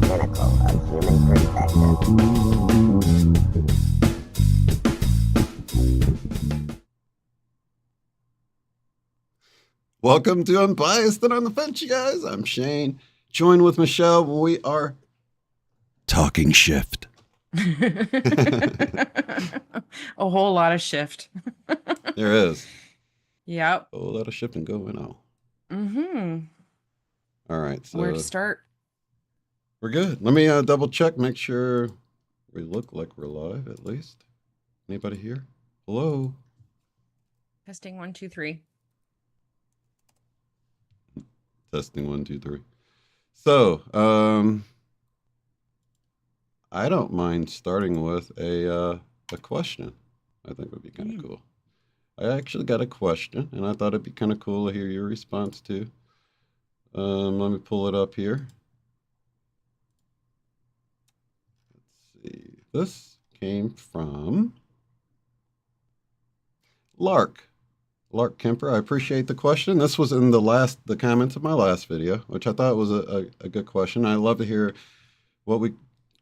pinnacle of human perspective. Welcome to Unbiased and on the Fence, you guys. I'm Shane, joined with Michelle. We are talking shift. A whole lot of shift. There is. Yep. A whole lot of shifting going on. Mm-hmm. All right. So where to start? We're good. Let me double check, make sure we look like we're live at least. Anybody here? Hello? Testing 1, 2, 3. Testing 1, 2, 3. So, I don't mind starting with a question. I think would be kind of cool. I actually got a question, and I thought it'd be kind of cool to hear your response to. Let me pull it up here. Let's see. This came from Lark Kemper. I appreciate the question. This was in the comments of my last video, which I thought was a good question. I love to hear what we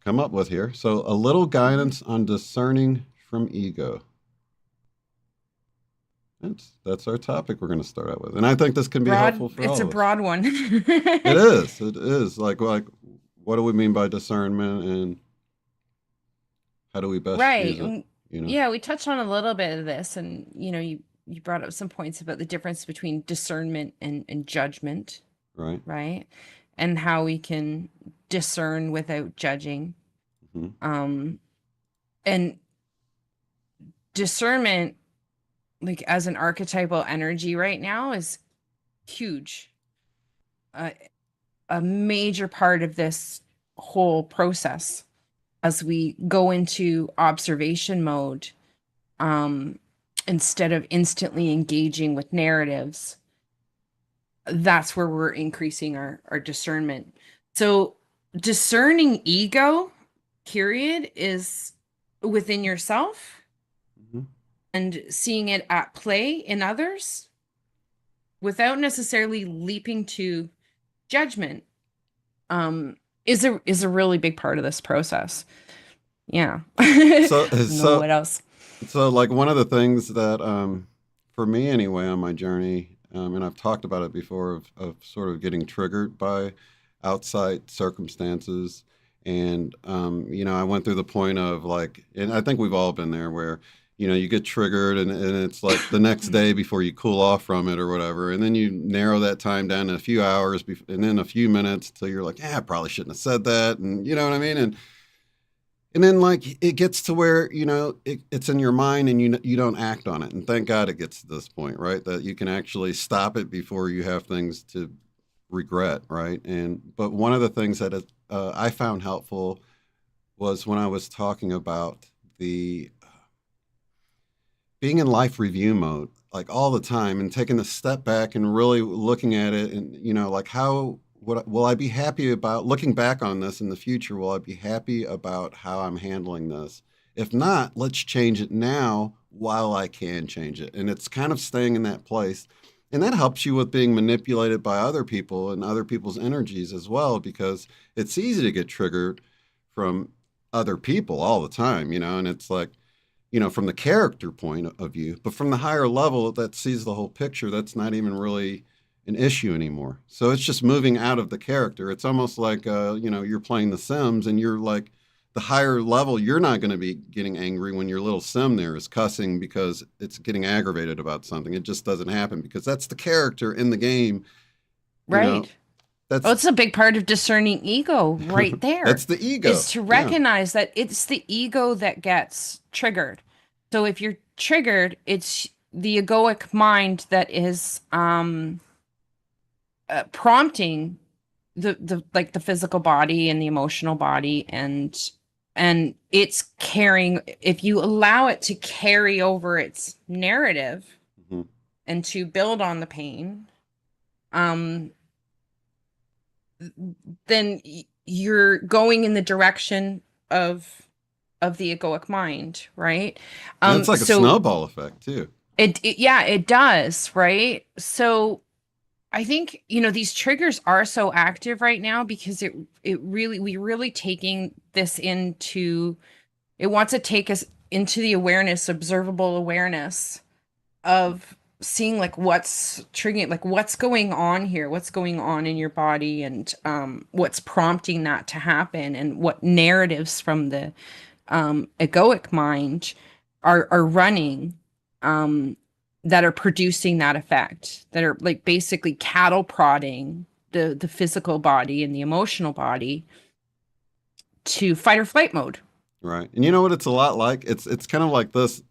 come up with here. So, a little guidance on discerning from ego. That's our topic we're going to start out with. And I think this can be helpful for all of us. It's a broad one. It is. It is. Like, what do we mean by discernment and how do we best use it? You know? Yeah, we touched on a little bit of this, and you brought up some points about the difference between discernment and judgment. Right. And how we can discern without judging. Mm-hmm. And discernment, like as an archetypal energy right now, is huge. A major part of this whole process as we go into observation mode, instead of instantly engaging with narratives. That's where we're increasing our discernment. So discerning ego, period, is within yourself. And seeing it at play in others without necessarily leaping to judgment, is a really big part of this process. Yeah. So what else? So like one of the things that for me anyway on my journey, and I've talked about it before, of sort of getting triggered by outside circumstances. And I went through the point of like, and I think we've all been there where you get triggered and it's like the next day before you cool off from it or whatever. And then you narrow that time down to a few hours and then a few minutes till you're like, yeah, I probably shouldn't have said that. And you know what I mean? And then like it gets to where, it's in your mind and you don't act on it. And thank God it gets to this point, right? That you can actually stop it before you have things to regret, right? But one of the things that I found helpful was when I was talking about the being in life review mode, like all the time, and taking a step back and really looking at it, and like how will I be happy about looking back on this in the future? Will I be happy about how I'm handling this? If not, let's change it now while I can change it. And it's kind of staying in that place. And that helps you with being manipulated by other people and other people's energies as well, because it's easy to get triggered from other people all the time, and it's like, from the character point of view, but from the higher level that sees the whole picture, that's not even really an issue anymore. So it's just moving out of the character. It's almost like, you're playing The Sims and you're like the higher level, you're not going to be getting angry when your little sim there is cussing because it's getting aggravated about something. It just doesn't happen because that's the character in the game. Right. It's a big part of discerning ego right there. That's the ego. Is to recognize that it's the ego that gets triggered. So if you're triggered, it's the egoic mind that is prompting the physical body and the emotional body, and it's carrying, if you allow it to carry over its narrative and to build on the pain, then you're going in the direction of the egoic mind, right? It's like a snowball effect too. It does, right? So I think, these triggers are so active right now because we really taking this into, it wants to take us into the awareness, observable awareness of seeing like what's triggering, like what's going on here, what's going on in your body, and what's prompting that to happen, and what narratives from the egoic mind are running, um, that are producing that effect, that are like basically cattle prodding the physical body and the emotional body to fight or flight mode. Right. And you know what it's a lot like? It's kind of like this.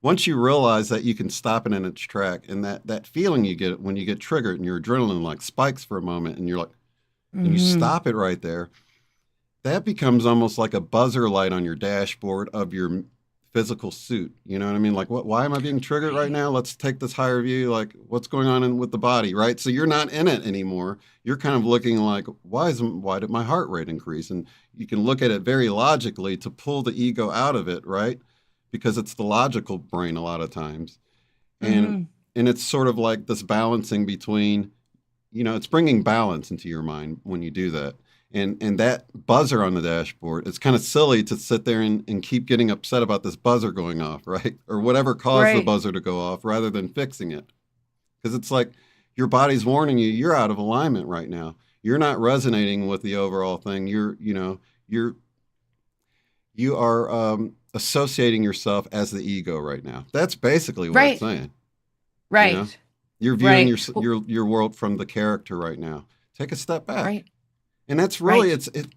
Once you realize that you can stop it in its track, and that feeling you get when you get triggered and your adrenaline like spikes for a moment, and you're like, and you Hmm. stop it right there, that becomes almost like a buzzer light on your dashboard of your physical suit. You know what I mean? Like, what? Why am I being triggered right Right. now? Let's take this higher view. Like, what's going on with the body, right? So you're not in it anymore. You're kind of looking like, why did my heart rate increase? And you can look at it very logically to pull the ego out of it, right? Because it's the logical brain a lot of times, and Hmm. and it's sort of like this balancing between, it's bringing balance into your mind when you do that. And that buzzer on the dashboard, it's kind of silly to sit there and keep getting upset about this buzzer going off, right? Or whatever caused the Right. buzzer to go off rather than fixing it. Because it's like your body's warning you, you're out of alignment right now. You're not resonating with the overall thing. You're you are associating yourself as the ego right now. That's basically what it's Right. saying. You know, Right. you're viewing Right. Well, your world from the character right now. Take a step back, right. and that's really Right.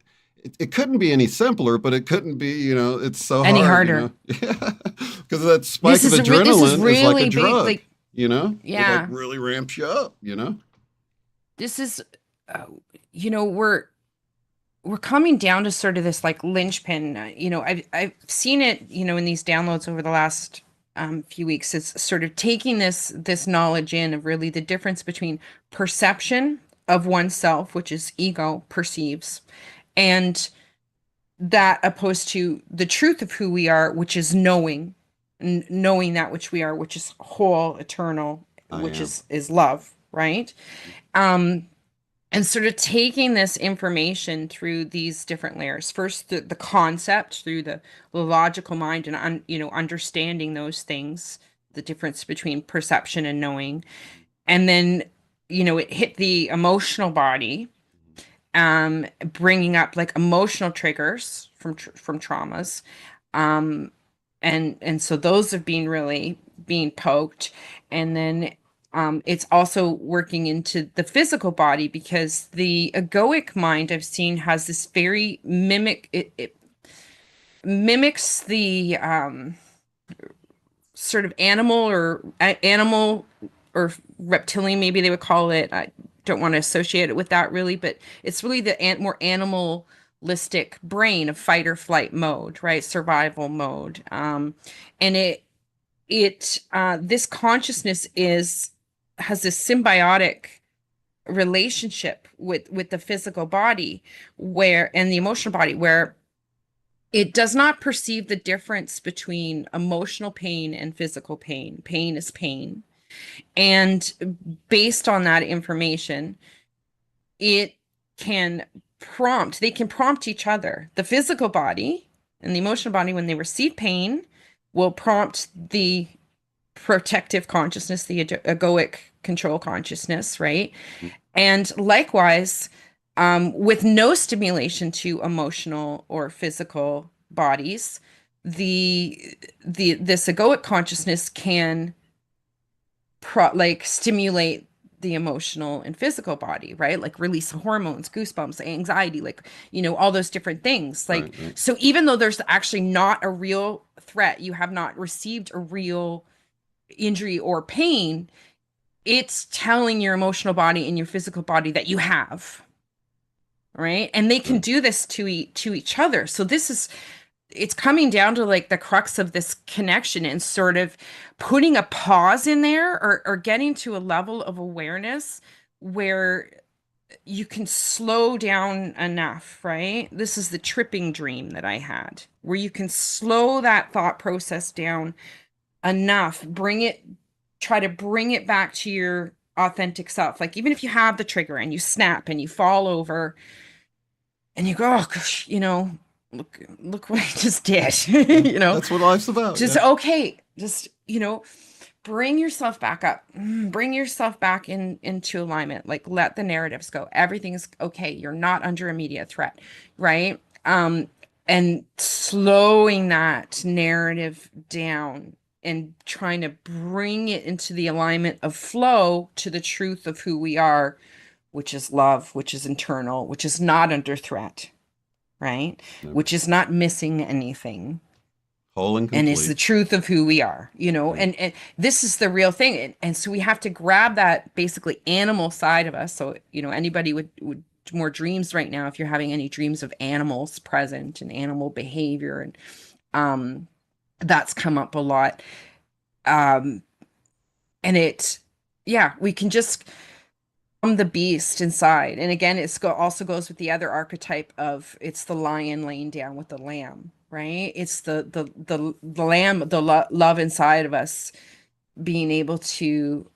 it couldn't be any simpler, but it couldn't be. It's so Any hard. harder. Yeah, because that spike of This is adrenaline is like a really drug. like, It like yeah. really ramps you up. This is, uh, you know, we're coming down to sort of this like linchpin. I've seen it, in these downloads over the last few weeks. It's sort of taking this knowledge in of really the difference between perception of oneself, which is ego perceives, and that opposed to the truth of who we are, which is knowing, knowing that which we are, which is whole, eternal, I which am. is love, right? Um, and sort of taking this information through these different layers. First, the concept through the logical mind, and understanding those things, the difference between perception and knowing. And then, it hit the emotional body, bringing up like emotional triggers from traumas, um, and so those have been really being poked. And then it's also working into the physical body, because the egoic mind I've seen has this very it mimics the sort of animal or reptilian, maybe they would call it. I don't want to associate it with that really, but it's really the more animalistic brain of fight or flight mode, right? Survival mode. And this consciousness is has this symbiotic relationship with the physical body, where and the emotional body, where it does not perceive the difference between emotional pain and physical pain. Pain is pain. And based on that information, it can they can prompt each other. The physical body and the emotional body, when they receive pain, will prompt the protective consciousness, the egoic control consciousness, right? And likewise, with no stimulation to emotional or physical bodies, the this egoic consciousness can like stimulate the emotional and physical body, right? Like release hormones, goosebumps, anxiety, like, all those different things. Like, Right. Right. so even though there's actually not a real threat, you have not received a real injury or pain, it's telling your emotional body and your physical body that you have, right? And they can Right. do this to each other. So it's coming down to like the crux of this connection, and sort of putting a pause in there, or getting to a level of awareness where you can slow down enough, right? This is the tripping dream that I had, where you can slow that thought process down enough, try to bring it back to your authentic self. Like even if you have the trigger and you snap and you fall over and you go, oh gosh, look what I just did. Yeah, you know, that's what life's about. just Yeah, okay, just bring yourself back up. Bring yourself back into alignment. Like let the narratives go. Everything's okay. You're not under immediate threat, right? And slowing that narrative down and trying to bring it into the alignment of flow to the truth of who we are, which is love, which is internal, which is not under threat, right? never. Which is not missing anything Whole and and is the complete. truth of who we are, Right. and this is the real thing. And so we have to grab that basically animal side of us. So, anybody would more dreams right now, if you're having any dreams of animals present and animal behavior, and that's come up a lot. Um, and yeah, we can just from the beast inside. And again, also goes with the other archetype of it's the lion laying down with the lamb, right? It's the lamb, love inside of us being able to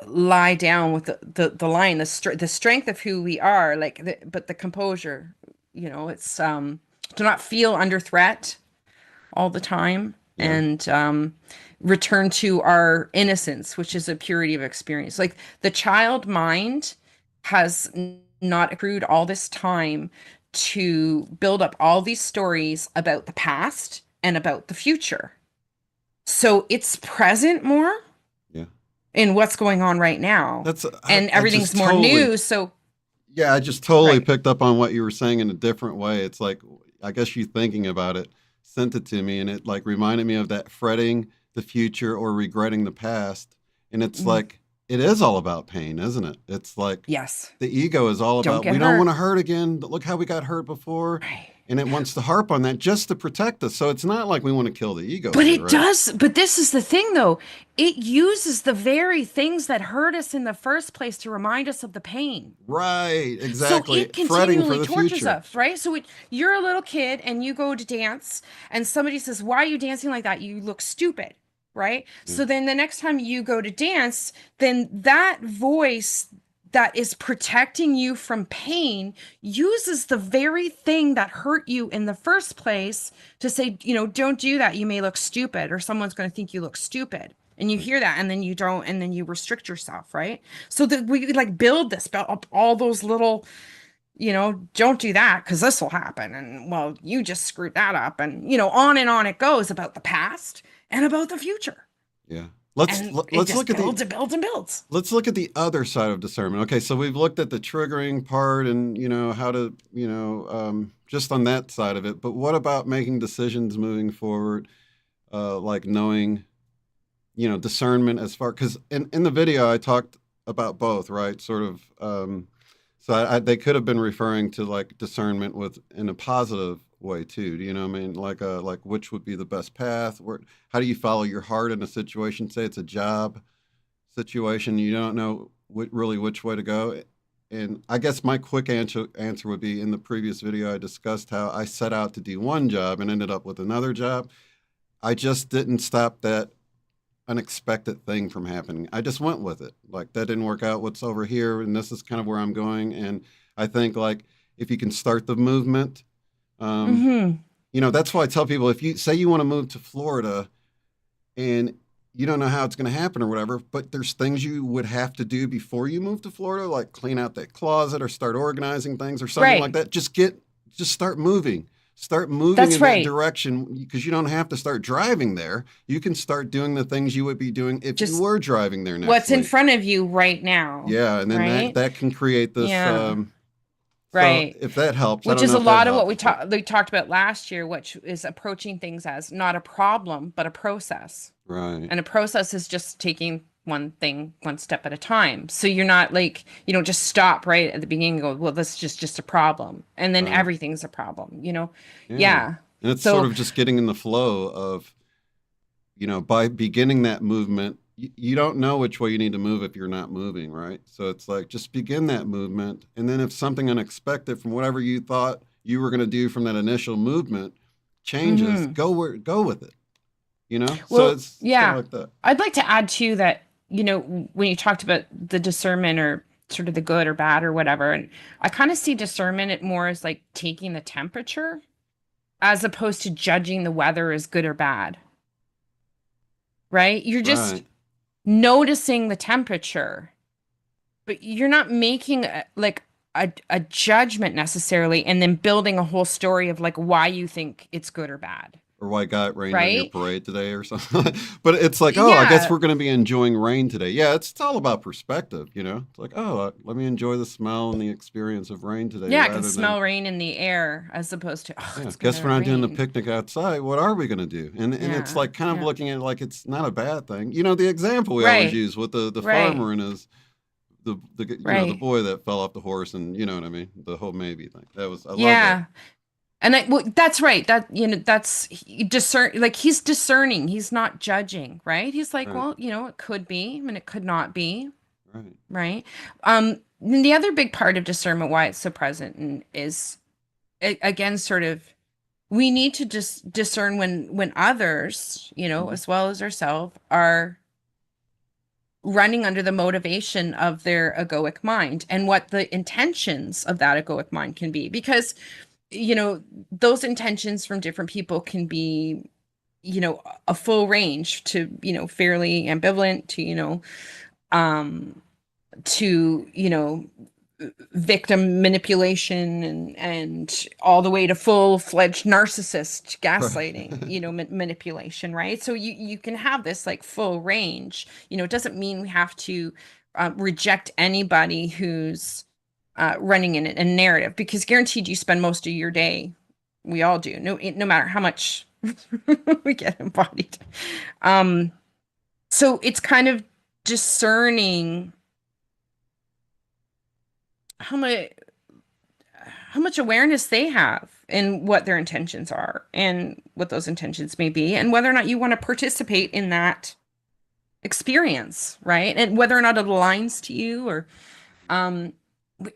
lie down with the lion, the strength of who we are, like but the composure, it's to not feel under threat all the time, Yeah. and return to our innocence, which is a purity of experience. Like the child mind has not accrued all this time to build up all these stories about the past and about the future. So it's present more Yeah. in what's going on right now. That's And I just everything's more totally new. So, yeah, I just totally right. picked up on what you were saying in a different way. It's like I guess you thinking about it sent it to me and it like reminded me of that fretting the future or regretting the past. And it's Mm, like it is all about pain, isn't it? It's like yes. the ego is all Don't about get we don't want hurt. to hurt again. Look how we got hurt before. Right. And it wants to harp on that just to protect us. So it's not like we want to kill the ego But here, it right? does. But this is the thing, though. It uses the very things that hurt us in the first place to remind us of the pain. Right, So exactly. it Fretting for continually the tortures future. us, right? So you're a little kid and you go to dance, and somebody says, "Why are you dancing like that? You look stupid." Right? Yeah, So then the next time you go to dance, then that voice that is protecting you from pain uses the very thing that hurt you in the first place to say, don't do that. You may look stupid, or someone's going to think you look stupid. And you right. hear that, and then you don't, and then you restrict yourself, right? So that we like build up all those little, don't do that because this will happen. And well, you just screwed that up. And, on and on it goes about the past and about the future. Yeah. And it Let's just look at the builds and builds and builds. let's look at the other side of discernment. Okay, so we've looked at the triggering part and how to just on that side of it. But what about making decisions moving forward, like knowing discernment as far because in the video I talked about both, right? Sort of. So they could have been referring to like discernment with in a positive way too. Do you know what I mean? Like which would be the best path? Where how do you follow your heart in a situation? Say it's a job situation, you don't know really which way to go. And I guess my quick answer would be in the previous video I discussed how I set out to do one job and ended up with another job. I just didn't stop that unexpected thing from happening. I just went with it. Like that didn't work out. What's over here? And this is kind of where I'm going. And I think like if you can start the movement, um, Mm-hmm. that's why I tell people if you say you want to move to Florida and you don't know how it's going to happen or whatever, but there's things you would have to do before you move to Florida, like clean out that closet or start organizing things or something like Right. that. Just start moving. Start moving That's in that right. direction because you don't have to start driving there. You can start doing the things you would be doing if you Just were driving there next what's in week. front of you right now. Yeah, and then that Right. that can create this. Yeah. So Right. if that helps, I Which don't is know a if that lot of what helps, but we talked about last year, which is approaching things as not a problem, but a process. right, And a process is just taking one thing one step at a time. So you're not like, you don't just stop right at the beginning and go, well, this is just a problem. And then right, everything's a problem. yeah, Yeah. and it's sort So, of just getting in the flow of by beginning that movement, you don't know which way you need to move if you're not moving, right? So it's like just begin that movement. And then if something unexpected from whatever you thought you were going to do from that initial movement changes, mhm. go with it, So Well, it's kind of yeah. like that. I'd like to add too that when you talked about the discernment or sort of the good or bad or whatever, and I kind of see discernment it more as like taking the temperature as opposed to judging the weather as good or bad, right? You're just Right. noticing the temperature, but you're not making like a judgment necessarily and then building a whole story of like why you think it's good or bad, Or why got rained on your right? parade today or something. But it's like, oh, I guess Yeah, we're going to be enjoying rain today. Yeah, it's all about perspective, you know? It's like, oh, let me enjoy the smell and the experience of rain today yeah, I can rather than, smell rain in the air as opposed to, oh, yeah, it's guess we're gonna not doing the rain. picnic outside. What are we going to do? And it's Yeah, like kind of yeah. looking at it like it's not a bad thing. You know, the example we always Right, use with the right, farmer and his, the right. boy that fell off the horse and you know what I mean? The whole maybe thing. I love that. Yeah. And well, that's right. That's like he's discerning. He's not judging, right? He's like, Right, well, it could be, and it could not be, right. right? And the other big part of discernment, why it's so present, and is again, sort of, we need to just discern when others, Hmm. as well as ourselves, are running under the motivation of their egoic mind and what the intentions of that egoic mind can be. Because, you know, those intentions from different people can be, a full range to, fairly ambivalent to, um, to victim manipulation and all the way to full-fledged narcissist gaslighting, Right. manipulation, right? So you can have this like full range. It doesn't mean we have to reject anybody who's running in a narrative, because guaranteed you spend most of your day, we all do, no matter how much we get embodied. um so it's kind of discerning how much awareness they have and what their intentions are and what those intentions may be, and whether or not you want to participate in that experience, right? And whether or not it aligns to you, or um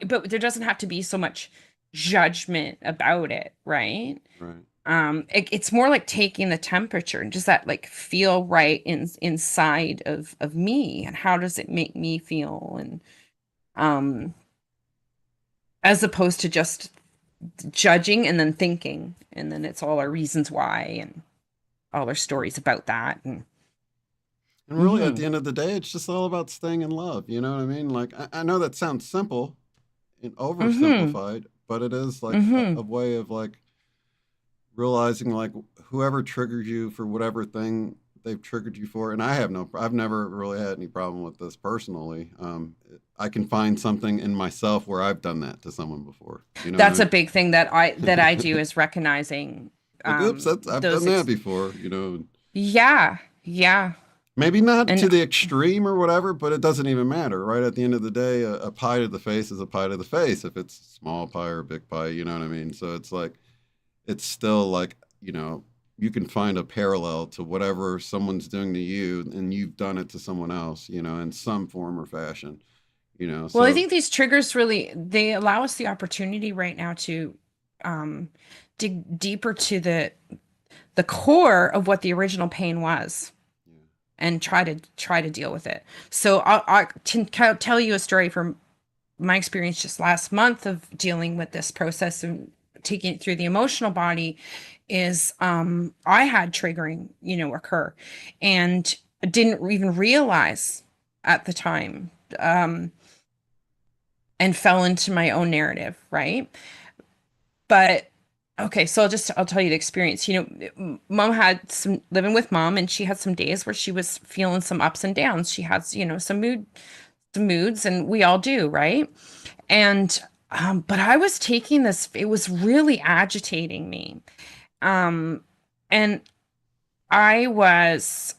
but there doesn't have to be so much judgment about it, right? Right. It's more like taking the temperature, and does that like feel right inside of me, and how does it make me feel, and um as opposed to just judging and then thinking, and then it's all our reasons why and all our stories about that. And And really, at mm-hmm, the end of the day, it's just all about staying in love. You know what I mean? Like, I know that sounds simple and mm-hmm, oversimplified, but it is like mm-hmm. a way of like realizing like whoever triggered you for whatever thing they've triggered you for. And I've never really had any problem with this personally. I can find something in myself where I've done that to someone before. You know what I That's a mean? big thing that I do, is recognizing Like, oops, I've those done that before. You know, yeah, yeah. maybe not And to the extreme or whatever, but it doesn't even matter, right? At the end of the day, a pie to the face is a pie to the face if it's small pie or big pie, you know what I mean? So it's like, it's still like, you can find a parallel to whatever someone's doing to you and you've done it to someone else, in some form or fashion, well, I so think these triggers really, they allow us the opportunity right now to um dig deeper to the core of what the original pain was, yeah. and try to deal with it. So I can tell you a story from my experience just last month of dealing with this process and taking it through the emotional body. Is I had triggering, occur, and didn't even realize at the time, um and fell into my own narrative, right? But okay, so I'll tell you the experience. Mom had some living with mom, and she had some days where she was feeling some ups and downs. She has, some moods, and we all do, right? And but I was taking this, it was really agitating me. Um, and I was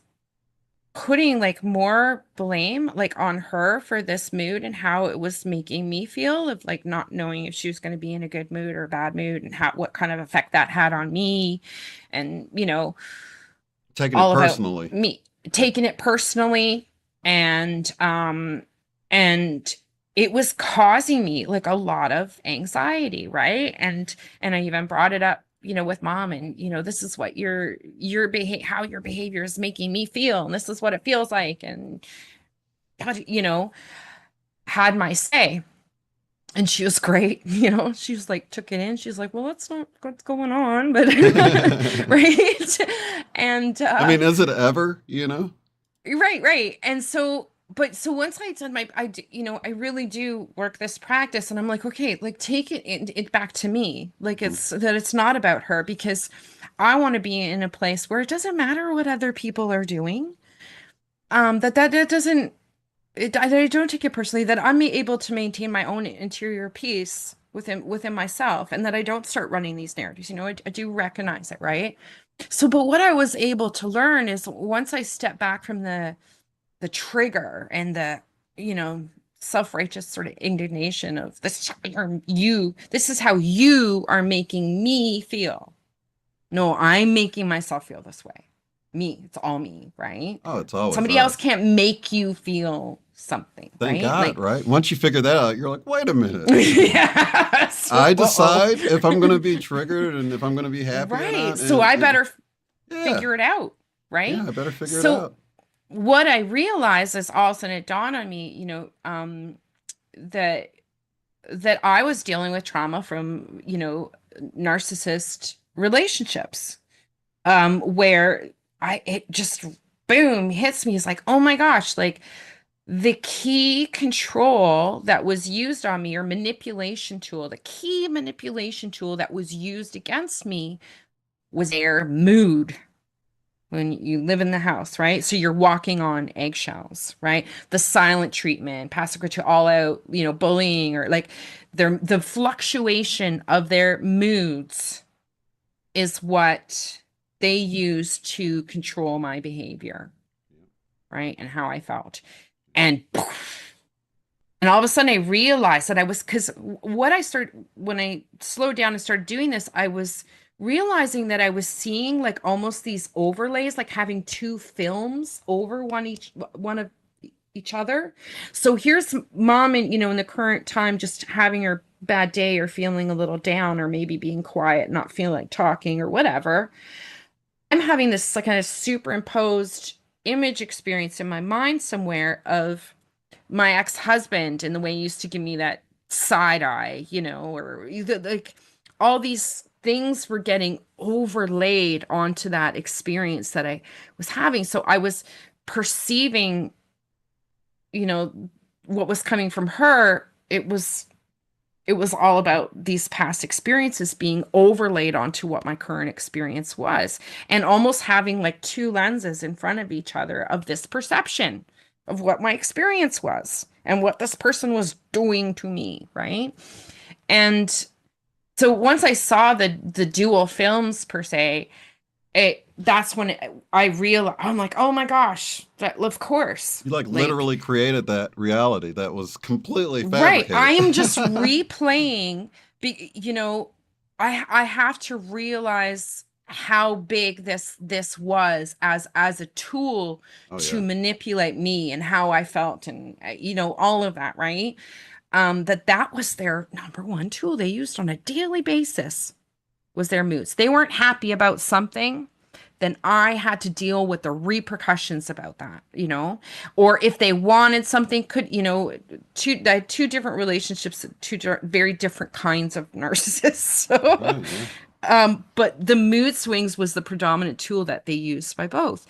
putting like more blame like on her for this mood and how it was making me feel, of like not knowing if she was going to be in a good mood or a bad mood, and how what kind of effect that had on me, and Taking it all about personally. me Yeah. taking it personally. And it was causing me like a lot of anxiety, right? And I even brought it up, with mom, and this is what how your behavior is making me feel, and this is what it feels like. you know, had my say. And she was great, she was like, took it in. She's like, well, that's not what's going on, but right. And I mean, is it ever, you know? right, right. And so, but so once I done I really do work this practice, and I'm like, okay, like take it back to me. Like Mm. it's not about her, because I want to be in a place where it doesn't matter what other people are doing. That doesn't I don't take it personally, that I'm able to maintain my own interior peace within myself, and that I don't start running these narratives. I do recognize it, right? So, but what I was able to learn is, once I step back from the trigger and the, you know, self-righteous sort of indignation of, this is how you are making me feel. No, I'm making myself feel this way. Me, it's all me, right? Oh, it's always Somebody else us. can't make you feel something, Thank right? God, Like, right? Once you figure that out, you're like, wait a minute. yeah. So, I uh-oh. decide if I'm going to be triggered and if I'm going to be happy or Right. not. So I And better yeah, figure it out, yeah, right? I better figure it So out. what I realized is, all of a sudden it dawned on me, that I was dealing with trauma from, narcissist relationships, where it just boom hits me. It's like, oh my gosh, like the key control that was used on me, or manipulation tool, the key manipulation tool that was used against me, was their mood. When you live in the house, right? So you're walking on eggshells, right? The silent treatment, passive aggressive, all out, bullying, or like the fluctuation of their moods is what they use to control my behavior, right? And how I felt. And and all of a sudden I realized that because what I started, when I slowed down and started doing this, I was realizing that I was seeing like almost these overlays, like having two films over one of each other. So here's mom, and in the current time, just having her bad day, or feeling a little down, or maybe being quiet, not feeling like talking, or whatever. I'm having this like kind of superimposed image experience in my mind somewhere of my ex-husband, and the way he used to give me that side eye, or like all these things were getting overlaid onto that experience that I was having. So I was perceiving, you know, what was coming from her. It was all about these past experiences being overlaid onto what my current experience was, and almost having like two lenses in front of each other of this perception of what my experience was and what this person was doing to me, right? And so once I saw the dual films per se, that's when I realized, I'm like, oh my gosh, that of course, You like like, literally created that reality that was completely right. I fabricated. am just replaying. I have to realize how big this was as a tool Oh to yeah. manipulate me, and how I felt, and all of that, right? That was their number one tool they used on a daily basis, was their moods. They weren't happy about something, then I had to deal with the repercussions about that, or if they wanted something, two different relationships, very different kinds of narcissists. So, Right, yeah. but the mood swings was the predominant tool that they used by both.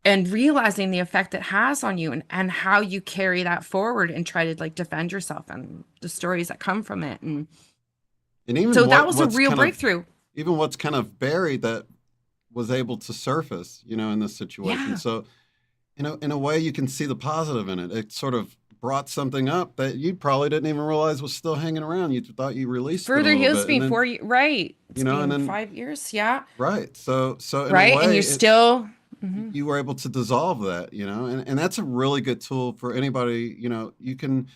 And realizing the effect it has on you, and how you carry that forward and try to like defend yourself, and the stories that come from it. And And even so that what was a what's real kind of breakthrough. even what's kind of buried that was able to surface, in this situation. Yeah. So, in a way, you can see the positive in it. It sort of brought something up that you probably didn't even realize was still hanging around. You thought you released it a Further little heals bit, and me then, 4 years, right? It's and been then 5 years, yeah, right. So in a right. And way, you're it's still, mhm. you were able to dissolve that, and that's a really good tool for anybody. You can,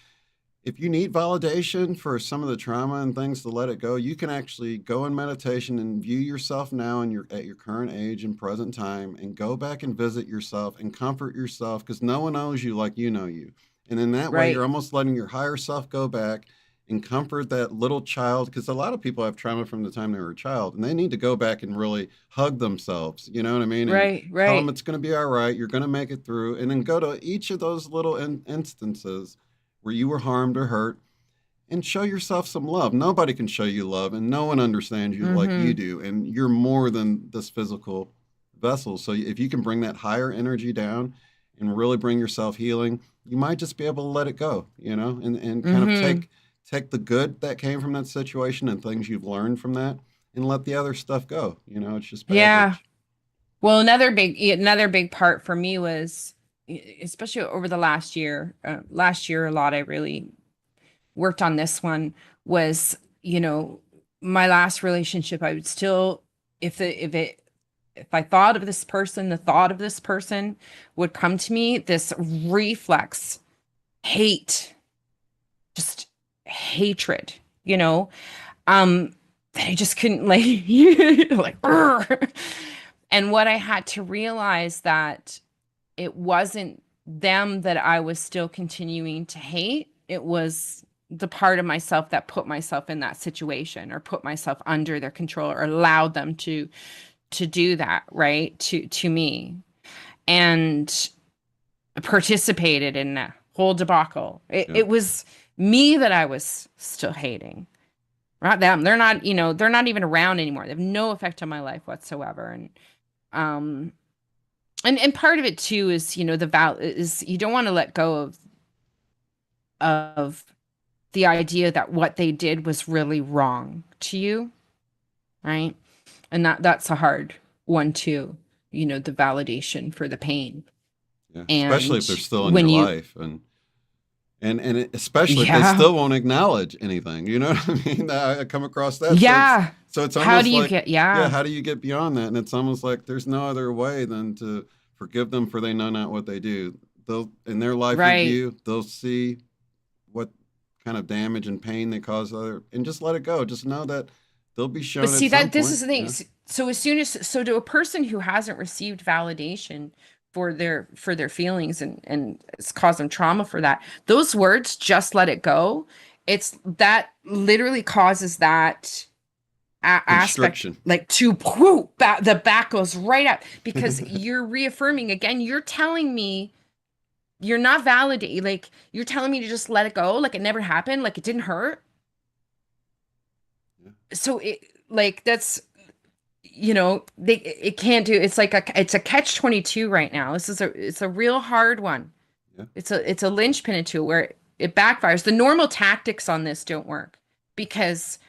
if you need validation for some of the trauma and things to let it go, you can actually go in meditation and view yourself now and at your current age and present time, and go back and visit yourself and comfort yourself, because no one knows you like you know you. And in that way, you're Right. almost letting your higher self go back and comfort that little child, because a lot of people have trauma from the time they were a child, and they need to go back and really hug themselves, you know what I mean, and Right, tell them right. it's going to be all right, you're going to make it through, and then go to each of those little instances where you were harmed or hurt and show yourself some love. Nobody can show you love, and no one understands you like you Mm-hmm. do. And you're more than this physical vessel. So if you can bring that higher energy down and really bring yourself healing, you might just be able to let it go, and kind of Mm-hmm. take the good that came from that situation and things you've learned from that, and let the other stuff go. It's just Yeah. baggage. Well, another big part for me was, especially over the last year a lot. I really worked on this one was, my last relationship. I would still, if I thought of this person, the thought of this person would come to me, this reflex, hate, just hatred, you know, that I just couldn't like, like, "Urgh." And what I had to realize that it wasn't them that I was still continuing to hate. It was the part of myself that put myself in that situation or put myself under their control or allowed them to do that, right? To me. And participated in that whole debacle. It, Yeah. it was me that I was still hating. Not them. They're not even around anymore. They have no effect on my life whatsoever. Um and part of it too is, the val is you don't want to let go of the idea that what they did was really wrong to you, right? And that's a hard one too, the validation for the pain. Yeah. Especially if they're And still in your when you life, especially if they yeah, still won't acknowledge anything, you know what I mean? I come across that, yeah. so it's How do almost you like, get yeah, yeah, how do you get beyond that? And it's almost like there's no other way than to forgive them, for they know not what they do. They'll, in their life right. review, they'll see what kind of damage and pain they cause other, and just let it go. Just know that they'll be But shown at see some that this point. is the thing. So as soon as so to a person who hasn't received validation for their feelings and it's caused them trauma for that, those words, just let it go. It's that literally causes that aspect Constriction. like to whoo, the back goes right up because you're reaffirming again. You're telling me you're not validating. Like you're telling me to just let it go, like it never happened, like it didn't hurt. Yeah, So it like that's they it can't do it's a catch 22 right now. It's a real hard one. yeah, It's a linchpin into it where it backfires. The normal tactics on this don't work because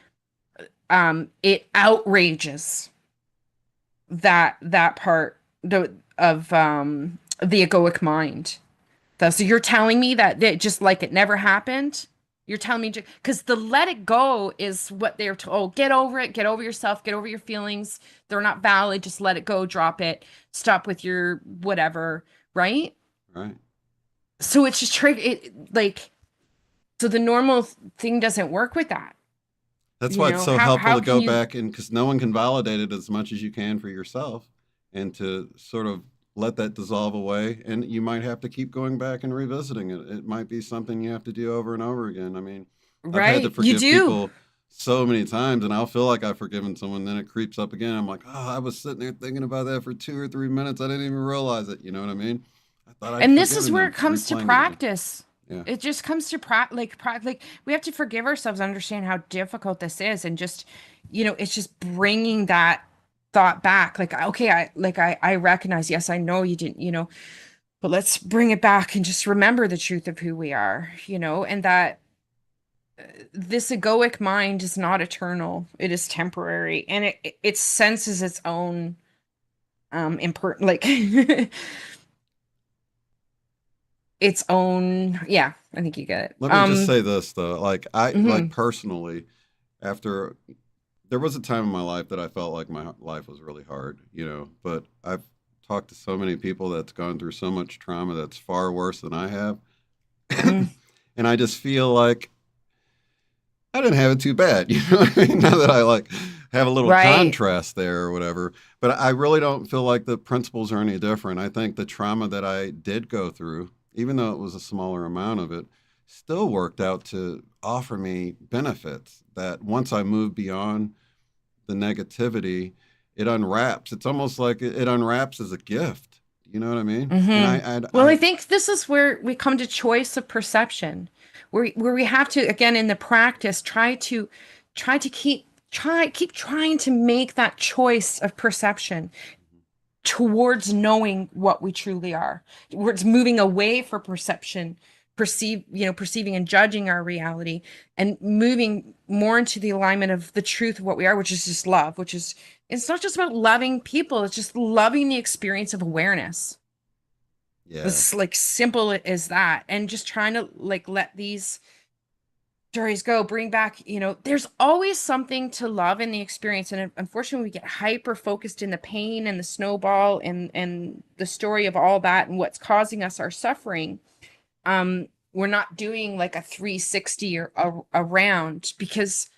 it outrages that part of the egoic mind. So you're telling me that just like it never happened? You're telling me because the let it go is what they're told. Oh, get over it, get over yourself, get over your feelings. They're not valid. Just let it go, drop it, stop with your whatever, right? right. So it's just like so the normal thing doesn't work with that. That's why it's so helpful How to can go you back, and because no one can validate it as much as you can for yourself, and to sort of let that dissolve away. And you might have to keep going back and revisiting it. It might be something you have to do over and over again. I mean, I've had to right? You forgive do. people so many times, and I'll feel like I've forgiven someone, then it creeps up again. I'm like, oh, I was sitting there thinking about that for 2 or 3 minutes. I didn't even realize it. You know what I mean? I thought I'd And this is forgiven where them, it comes to replaying it again. practice. Yeah, It just comes to like we have to forgive ourselves, understand how difficult this is, and just it's just bringing that thought back. Like okay, I recognize. Yes, I know you didn't. But let's bring it back and just remember the truth of who we are. And that this egoic mind is not eternal. It is temporary, and it senses its own like its own. Yeah, I think you get it. let me just say this though, like I like Mhm. personally, after there was a time in my life that I felt like my life was really hard, but I've talked to so many people that's gone through so much trauma that's far worse than I have. Mm. And I just feel like I didn't have it too bad, you know what I mean? Now that I like have a little Right. contrast there or whatever, but I really don't feel like the principles are any different. I think the trauma that I did go through, even though it was a smaller amount of it, still worked out to offer me benefits that once I move beyond the negativity, it unwraps. It's almost like it unwraps as a gift. You know what I mean? And Hmm. Well, I I think this is where we come to choice of perception, where we have to, again, in the practice, try to keep trying to make that choice of perception towards knowing what we truly are, towards moving away from perception, perceiving and judging our reality, and moving more into the alignment of the truth of what we are, which is just love, which is, it's not just about loving people, it's just loving the experience of awareness. yeah. It's like simple as that. And just trying to like let these stories go, bring back, there's always something to love in the experience. And unfortunately, we get hyper focused in the pain and the snowball and the story of all that and what's causing us our suffering. We're not doing like a 360 or around, because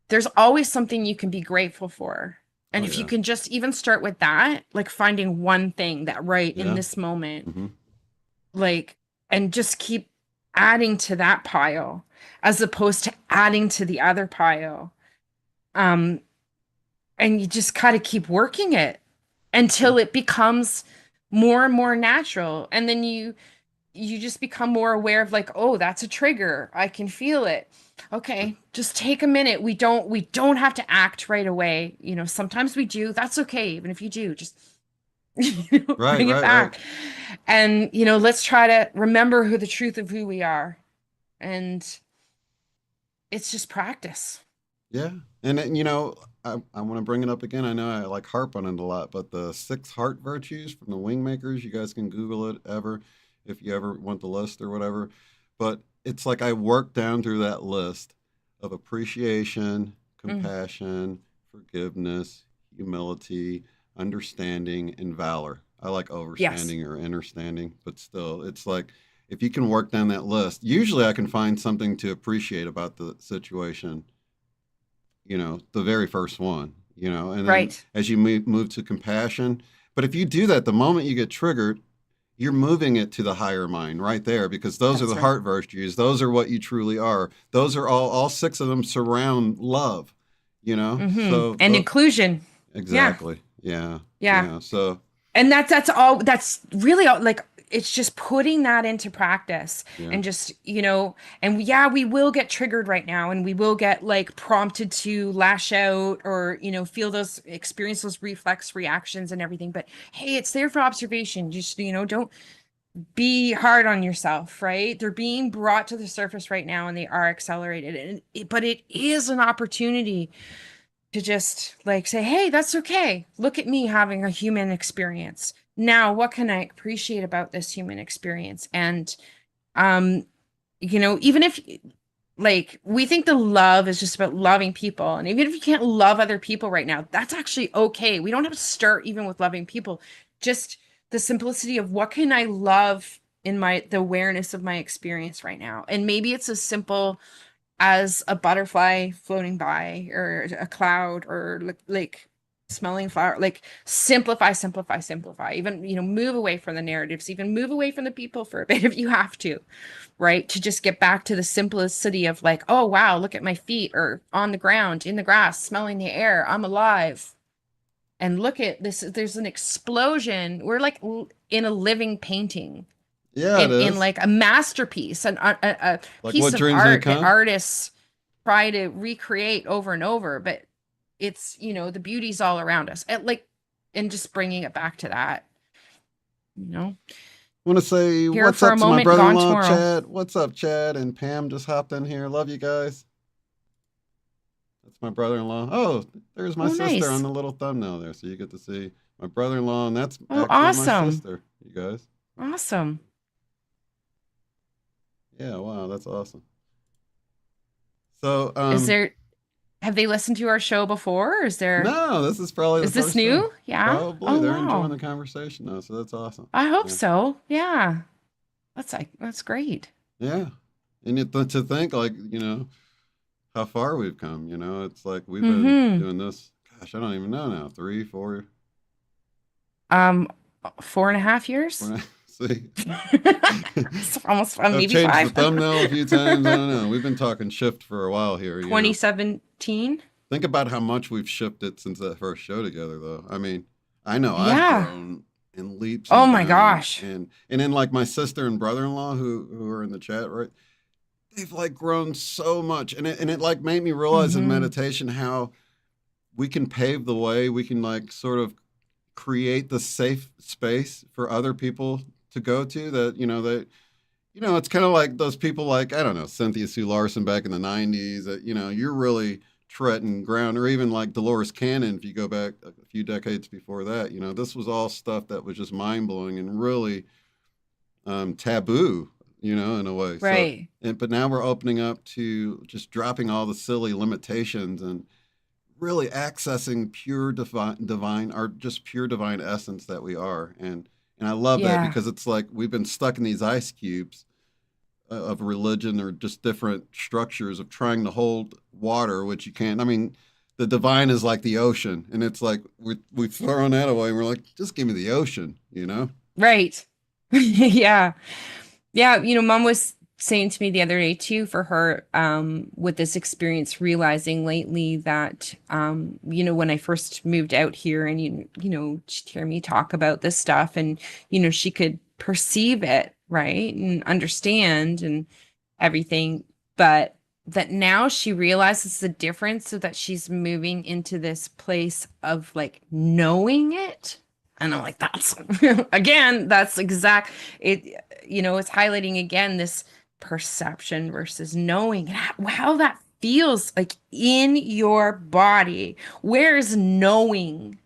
there's always something you can be grateful for. And Oh if you yeah. can just even start with that, like finding one thing that right in Yeah. this moment, Hmm. like, and just keep adding to that pile as opposed to adding to the other pile. Um, and you just gotta keep working it Yeah. until it becomes more and more natural. And then you just become more aware of like, oh, that's a trigger. I can feel it. Okay, just take a minute. We don't have to act right away. Sometimes we do. That's okay. Even if you do, just Right. bring it Right. Right. back. And let's try to remember the truth of who we are. And it's just practice. Yeah. And I want to bring it up again. I know I like harp on it a lot, but the six heart virtues from the Wingmakers, you guys can Google it ever if you ever want the list or whatever. But it's like I worked down through that list of appreciation, Mm, compassion, forgiveness, humility, understanding, and valor. I like yes, overstanding or understanding, but still, it's like if you can work down that list, usually I can find something to appreciate about the situation, the very first one, and then right. as you move to compassion. But if you do that, the moment you get triggered, you're moving it to the higher mind right there, because those are That's the right. heart virtues. Those are what you truly are. Those are all six of them surround love, So And inclusion. Yeah, exactly. Yeah. yeah. Yeah. So And that's all, that's really all, like, it's just putting that into practice yeah. and just, and yeah, we will get triggered right now and we will get like prompted to lash out or, feel those, experience those reflex reactions and everything. But hey, it's there for observation. Just, don't be hard on yourself, right? They're being brought to the surface right now and they are accelerated. But it is an opportunity to just like say, hey, that's okay. Look at me having a human experience. Now, what can I appreciate about this human experience? And, um, even if like we think the love is just about loving people, and even if you can't love other people right now, that's actually okay. We don't have to start even with loving people. Just the simplicity of what can I love in the awareness of my experience right now. And maybe it's as simple as a butterfly floating by or a cloud or like smelling flower, like simplify, simplify, simplify, even move away from the narratives, even move away from the people for a bit if you have to, right, to just get back to the simplicity of like, oh wow, look at my feet or on the ground in the grass smelling the air, I'm alive. And look at this, there's an explosion, we're like in a living painting, Yeah, it in is. like a masterpiece, a Like piece what of dreams may art that come. artists try to recreate over and over, but it's, the beauty's all around us. And just bringing it back to that, you know, Want to say here what's for up a to my moment, gone brother-in-law tomorrow. Chad. What's up, Chad? And Pam just hopped in here. Love you guys. That's my brother-in-law. Oh, there's my Oh, sister on nice. the little thumbnail there. So you get to see my brother-in-law, and that's Oh, actually my awesome. sister. You guys. Awesome. Yeah, wow, that's awesome. So, Is there, have they listened to our show before? Or no, this is probably the is this first time. new? Yeah. Probably Oh, they're enjoying wow. the conversation now, so that's awesome. I hope Yeah, so. Yeah. That's great. yeah. And to think like how far we've come. It's like we've been Mm-hmm. doing this. Gosh, I don't even know now. 3, 4, Um, 4.5 4 years. See, It's almost I've maybe changed the five. thumbnail a few times. I don't know. We've been talking shift for a while here, 2017. Think about how much we've shifted since that first show together, though. I mean, I know I've Yeah. grown in leaps Oh and my bounds, gosh. and then like my sister and brother-in-law who are in the chat, right? They've like grown so much, and it like made me realize in Hmm. meditation how we can pave the way. We can like sort of create the safe space for other people to go to. That it's kind of like those people like, I don't know, Cynthia Sue Larson back in the 90s that, you're really treading ground, or even like Dolores Cannon, if you go back a few decades before that, this was all stuff that was just mind blowing and really taboo, in a way. So, Right. but now we're opening up to just dropping all the silly limitations and really accessing pure divine, or just pure divine essence that we are. And I love that Yeah. because it's like we've been stuck in these ice cubes of religion or just different structures of trying to hold water, which you can't. I mean, the divine is like the ocean, and it's like we've thrown that away, and we're like, just give me the ocean. Right. Yeah. Yeah, mom was saying to me the other day too, for her, with this experience, realizing lately that, when I first moved out here and she'd hear me talk about this stuff and, she could perceive it, right, and understand and everything, but that now she realizes the difference so that she's moving into this place of like knowing it. And I'm like, that's again, that's exact it, it's highlighting again this perception versus knowing, and how that feels like in your body. Where's knowing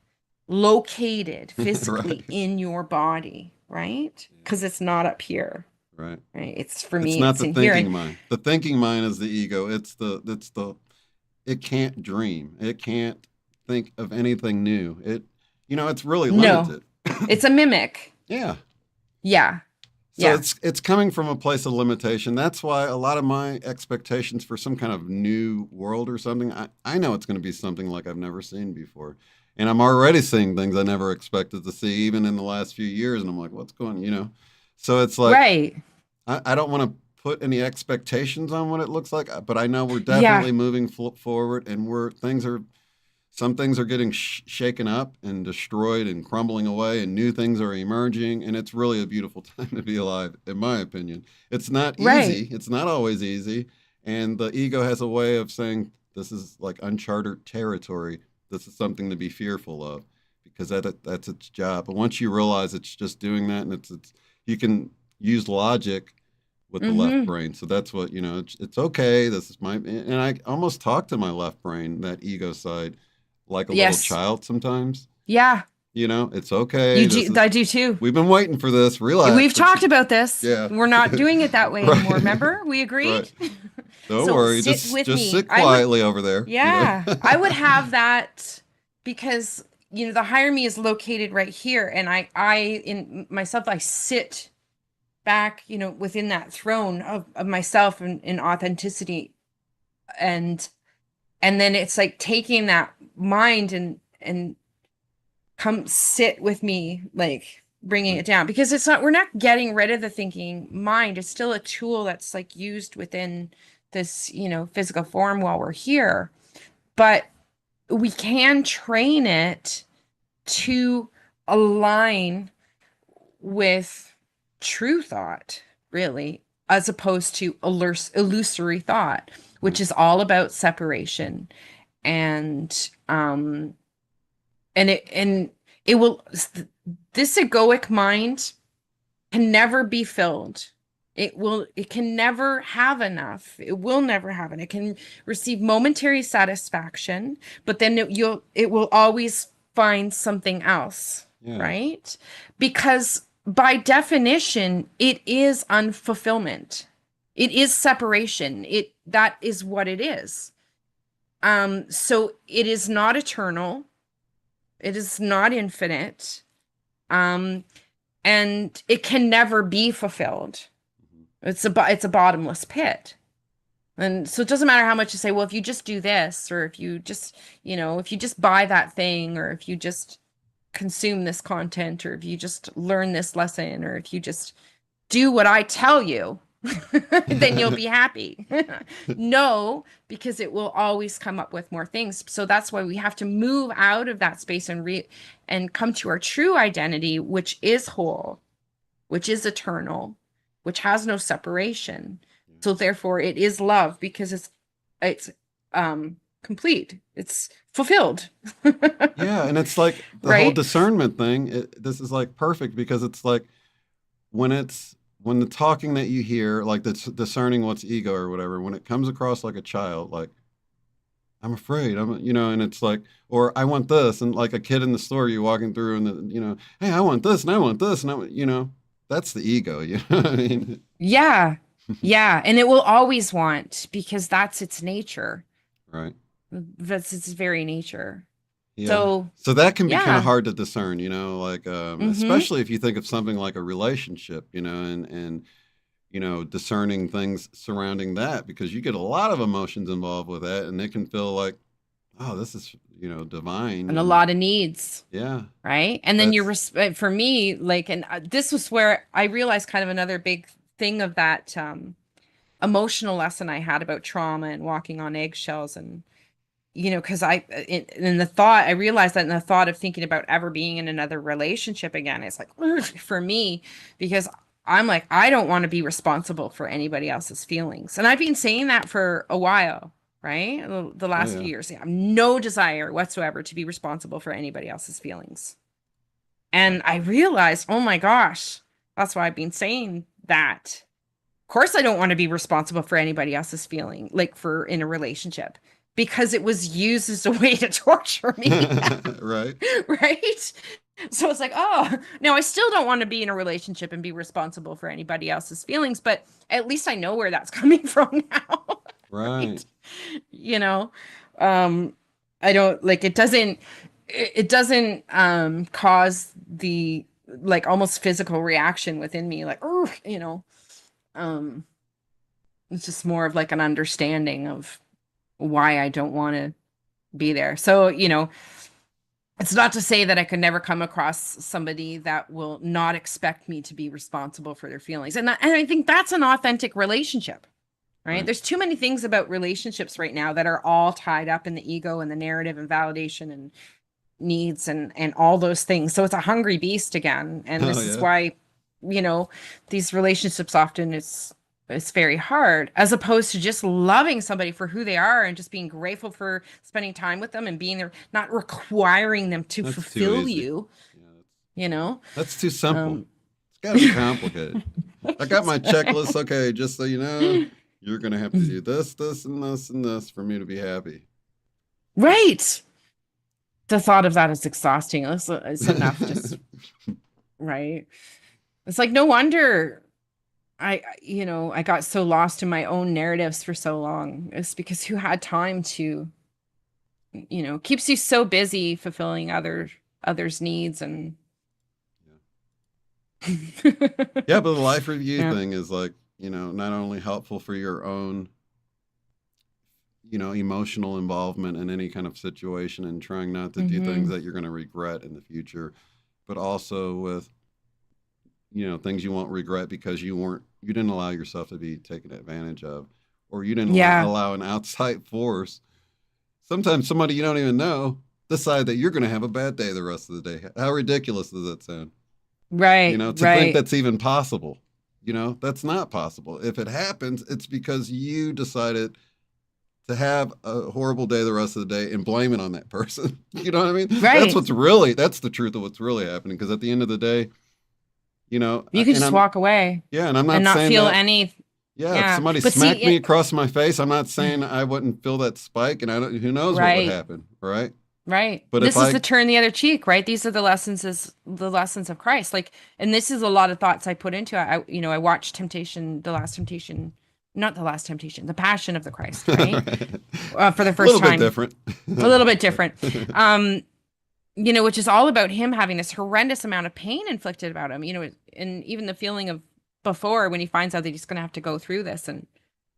located physically Right. in your body, right? Because it's not up here. Right. Right. It's for It's me, not it's the in here. And thinking mind. The thinking mind is the ego. It can't dream. It can't think of anything new. It's really no, limited. it's a mimic. Yeah. Yeah. So Yeah. it's coming from a place of limitation. That's why a lot of my expectations for some kind of new world or something, I know it's going to be something like I've never seen before. And I'm already seeing things I never expected to see, even in the last few years. And I'm like, what's going? So it's like, Right. I don't want to put any expectations on what it looks like, but I know we're Yeah. definitely moving forward, and some things are getting shaken up and destroyed and crumbling away, and new things are emerging, and it's really a beautiful time to be alive, in my opinion. It's not Right. easy. It's not always easy, and the ego has a way of saying this is like uncharted territory. This is something to be fearful of because that's its job. But once you realize it's just doing that, and it's you can use logic with the left Mm-hmm. brain. So that's what, it's okay. This is and I almost talk to my left brain, that ego side, like a little Yes. child sometimes. Yeah. It's okay. I do too. We've been waiting for this. We've Relax. talked about this. Yeah. We're not doing it that way anymore. Right. Remember? We Right. agreed. Don't So worry. sit Just with just me. sit I would, quietly over there. yeah, I would have that because, the higher me is located right here. And in myself, I sit back, within that throne of myself and in authenticity. And, and then it's like taking that mind and come sit with me, like bringing Right. it down, because we're not getting rid of the thinking mind. It's still a tool that's like used within this, physical form while we're here, but we can train it to align with true thought, really, as opposed to illusory thought, which Right. is all about separation. And um and it and it will this egoic mind can never be filled. It can never have enough. It will never have it. It can receive momentary satisfaction, but then it will always find something else, Yeah. right? Because by definition, it is unfulfillment. It is separation. That is what it is. So it is not eternal. It is not infinite. Um, and it can never be fulfilled. Mhm. It's a bottomless pit. And so it doesn't matter how much you say, well, if you just do this, or if you just buy that thing, or if you just consume this content, or if you just learn this lesson, or if you just do what I tell you, then you'll be happy. No, because it will always come up with more things. So that's why we have to move out of that space and come to our true identity, which is whole, which is eternal, which has no separation. So therefore it is love, because it's complete. It's fulfilled. Yeah, and it's like the whole Right? discernment thing. This is like perfect because it's like when the talking that you hear, like the discerning what's ego or whatever, when it comes across like a child, like I'm afraid, and it's like, or I want this, and like a kid in the store, you're walking through, and hey, I want this, and I want this, and that's the ego, you know what I mean? Yeah. Yeah. And it will always want, because that's its nature. Right. That's its very nature. Yeah. So, So that can be kind of yeah. hard to discern, like Mm-hmm. especially if you think of something like a relationship, and discerning things surrounding that because you get a lot of emotions involved with that, and it can feel like, oh, this is divine, And a and lot of needs. yeah, Right. And then that's for me, like, and this was where I realized kind of another big thing of that emotional lesson I had about trauma and walking on eggshells. And because in the thought, I realized that in the thought of thinking about ever being in another relationship again, it's like, ugh, for me, because I'm like, I don't want to be responsible for anybody else's feelings. And I've been saying that for a while, right? The oh last few yeah, years. I have no desire whatsoever to be responsible for anybody else's feelings. right. And I realized, oh my gosh, that's why I've been saying that. Of course, I don't want to be responsible for anybody else's feeling, like for in a relationship, because it was used as a way to torture me. Right. Right? So it's like, oh, now I still don't want to be in a relationship and be responsible for anybody else's feelings, but at least I know where that's coming from now. Right. Right? You know, um, I don't like it doesn't cause the like almost physical reaction within me, like, oh, um, it's just more of like an understanding of why I don't want to be there. So, it's not to say that I could never come across somebody that will not expect me to be responsible for their feelings. And I think that's an authentic relationship, right? Right. There's too many things about relationships right now that are all tied up in the ego and the narrative and validation and needs and all those things. So it's a hungry beast again. And Oh this is yeah. why, you know, these relationships often it's very hard, as opposed to just loving somebody for who they are and just being grateful for spending time with them and being there, not requiring them to That's too fulfill easy. you, Yeah, you know? that's too simple. Um It's got to be complicated. I got my checklist. Okay, just so you know, you're gonna have to do this, this, and this, and this for me to be happy. Right. The thought of that is exhausting. It's enough, just right. It's like no wonder I got so lost in my own narratives for so long. It's because who had time to, keeps you so busy fulfilling others' needs and Yeah, but the life review yeah. thing is like, not only helpful for your own, emotional involvement in any kind of situation and trying not to do things Hmm. that you're going to regret in the future, but also with, things you won't regret because you didn't allow yourself to be taken advantage of, or you didn't Yeah. allow an outside force. Sometimes somebody you don't even know decide that you're going to have a bad day the rest of the day. How ridiculous does that sound? Right. To think Right. that's even possible, that's not possible. If it happens, it's because you decided to have a horrible day the rest of the day and blame it on that person. You know what I mean? Right. That's the truth of what's really happening. Because at the end of the day, You can and just walk away yeah, and I'm and not not saying feel that, any. yeah, if Yeah. somebody But smacked see me it. across my face, I'm not saying I wouldn't feel that spike and who knows what would Right. happen, right? Right. But if This is I, the turn the other cheek, right? These are the lessons of Christ. Like, and this is a lot of thoughts I put into it. I watched not the last temptation, the Passion of the Christ, right? For the a first little bit time, different. a little bit different. Um, which is all about him having this horrendous amount of pain inflicted about him, and even the feeling of before when he finds out that he's going to have to go through this. And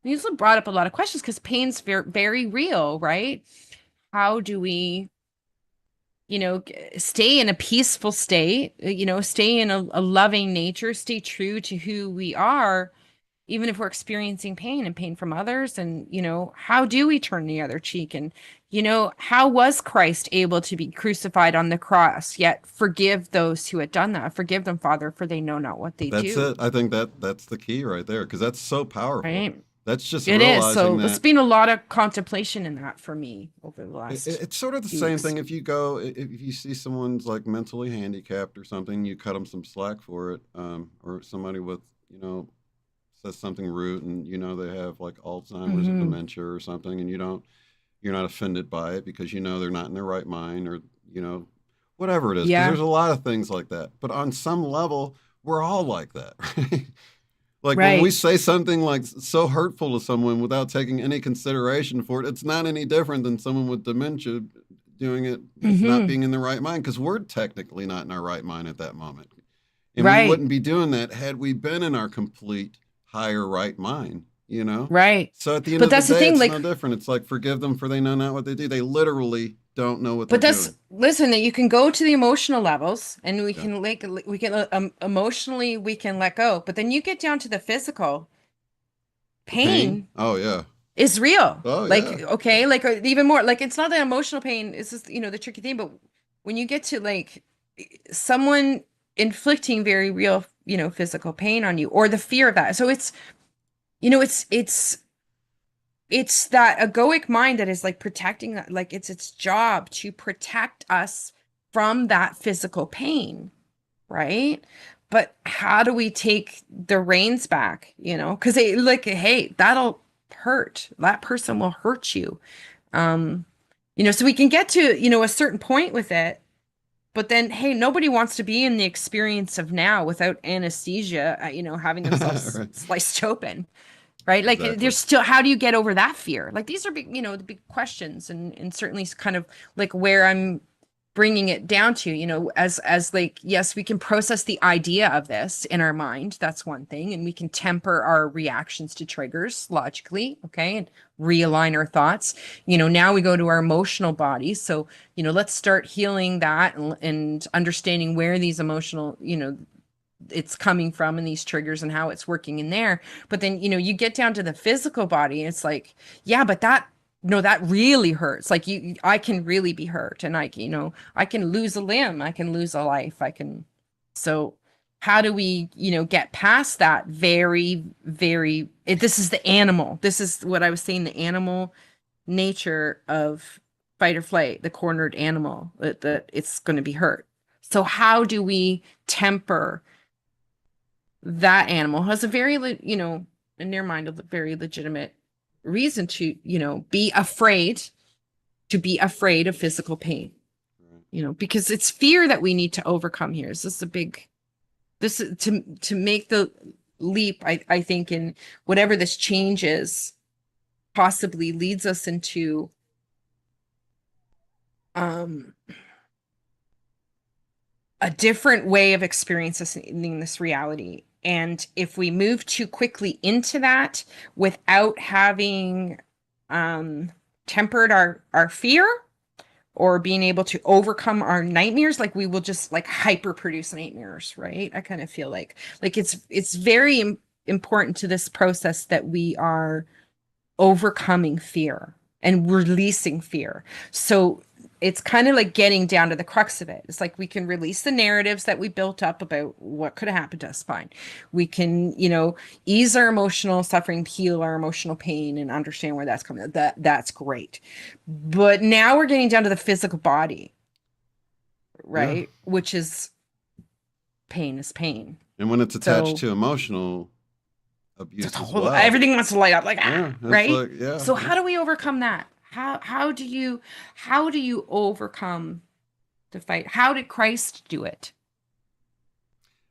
he's brought up a lot of questions because pain's very, very real, right? How do we stay in a peaceful state, stay in a loving nature, stay true to who we are, even if we're experiencing pain and pain from others. And, how do we turn the other cheek? And, how was Christ able to be crucified on the cross, yet forgive those who had done that? Forgive them, Father, for they know not what they That's do. it. I think that's the key right there, because that's so powerful. Right. That's just It is. realizing So it's that been a lot of contemplation in that for me over the last it's sort of the few same weeks. thing. If you see someone's like mentally handicapped or something, you cut them some slack for it, or somebody with, says something rude, and they have like Alzheimer's or Hmm. dementia or something, and you're not offended by it because they're not in their right mind, or you know whatever it is, because Yeah. there's a lot of things like that. But on some level, we're all like that, right? Like when we Right. say something like so hurtful to someone without taking any consideration for it, it's not any different than someone with dementia doing it, not Hmm. being in the right mind, because we're technically not in our right mind at that moment. And we Right. wouldn't be doing that had we been in our complete higher right mind. Right. So at the end But of the that's the day, thing, it's like, no different. It's like, forgive them for they know not what they do. They literally don't know what they're but that's, doing. listen, that you can go to the emotional levels and we Yeah. can like, we can, emotionally, we can let go. But then you get down to the physical The pain. pain Oh, yeah. is real. Oh, Like, yeah. okay, like even more, like it's not the emotional pain. It's just, the tricky thing. But when you get to like someone inflicting very real, physical pain on you or the fear of that. So it's, it's that egoic mind that is like protecting that, like it's its job to protect us from that physical pain, right? But how do we take the reins back, because they like, hey, that'll hurt, that person will hurt you. um so we can get to a certain point with it, but then hey, nobody wants to be in the experience of now without anesthesia, having themselves Right. sliced open, right? Like Exactly. there's still, how do you get over that fear? Like these are big, the big questions, and certainly kind of like where I'm bringing it down to, as like, yes, we can process the idea of this in our mind. That's one thing. And we can temper our reactions to triggers logically. Okay. And realign our thoughts. Now we go to our emotional body. So, let's start healing that, and understanding where these emotional, it's coming from and these triggers and how it's working in there. But then, you get down to the physical body and it's like, yeah, but that, no, that really hurts. Like I can really be hurt, and I can lose a limb, I can lose a life, I can. So how do we, get past that very, very, this is the animal. This is what I was saying, the animal nature of fight or flight, the cornered animal, that it's going to be hurt. So how do we temper that animal has a very, in their mind, a very legitimate reason to, be afraid of physical pain, Right. because it's fear that we need to overcome here. So this is a big, this is to make the leap, I think, in whatever this change is, possibly leads us into, um, a different way of experiencing this reality. And if we move too quickly into that without having, um, tempered our fear, or being able to overcome our nightmares, like we will just like hyper produce nightmares, right? I kind of feel like it's very important to this process that we are overcoming fear and releasing fear. So it's kind of like getting down to the crux of it. It's like we can release the narratives that we built up about what could have happened to us. Fine. We can, ease our emotional suffering, heal our emotional pain, and understand where that's coming. That's great. But now we're getting down to the physical body, Yeah. right? Which is pain is pain. And when it's attached So to emotional just abuse as hold, well. everything wants to light up like, Yeah. It's right? like, yeah. So how do we overcome that? How do you overcome the fight? How did Christ do it?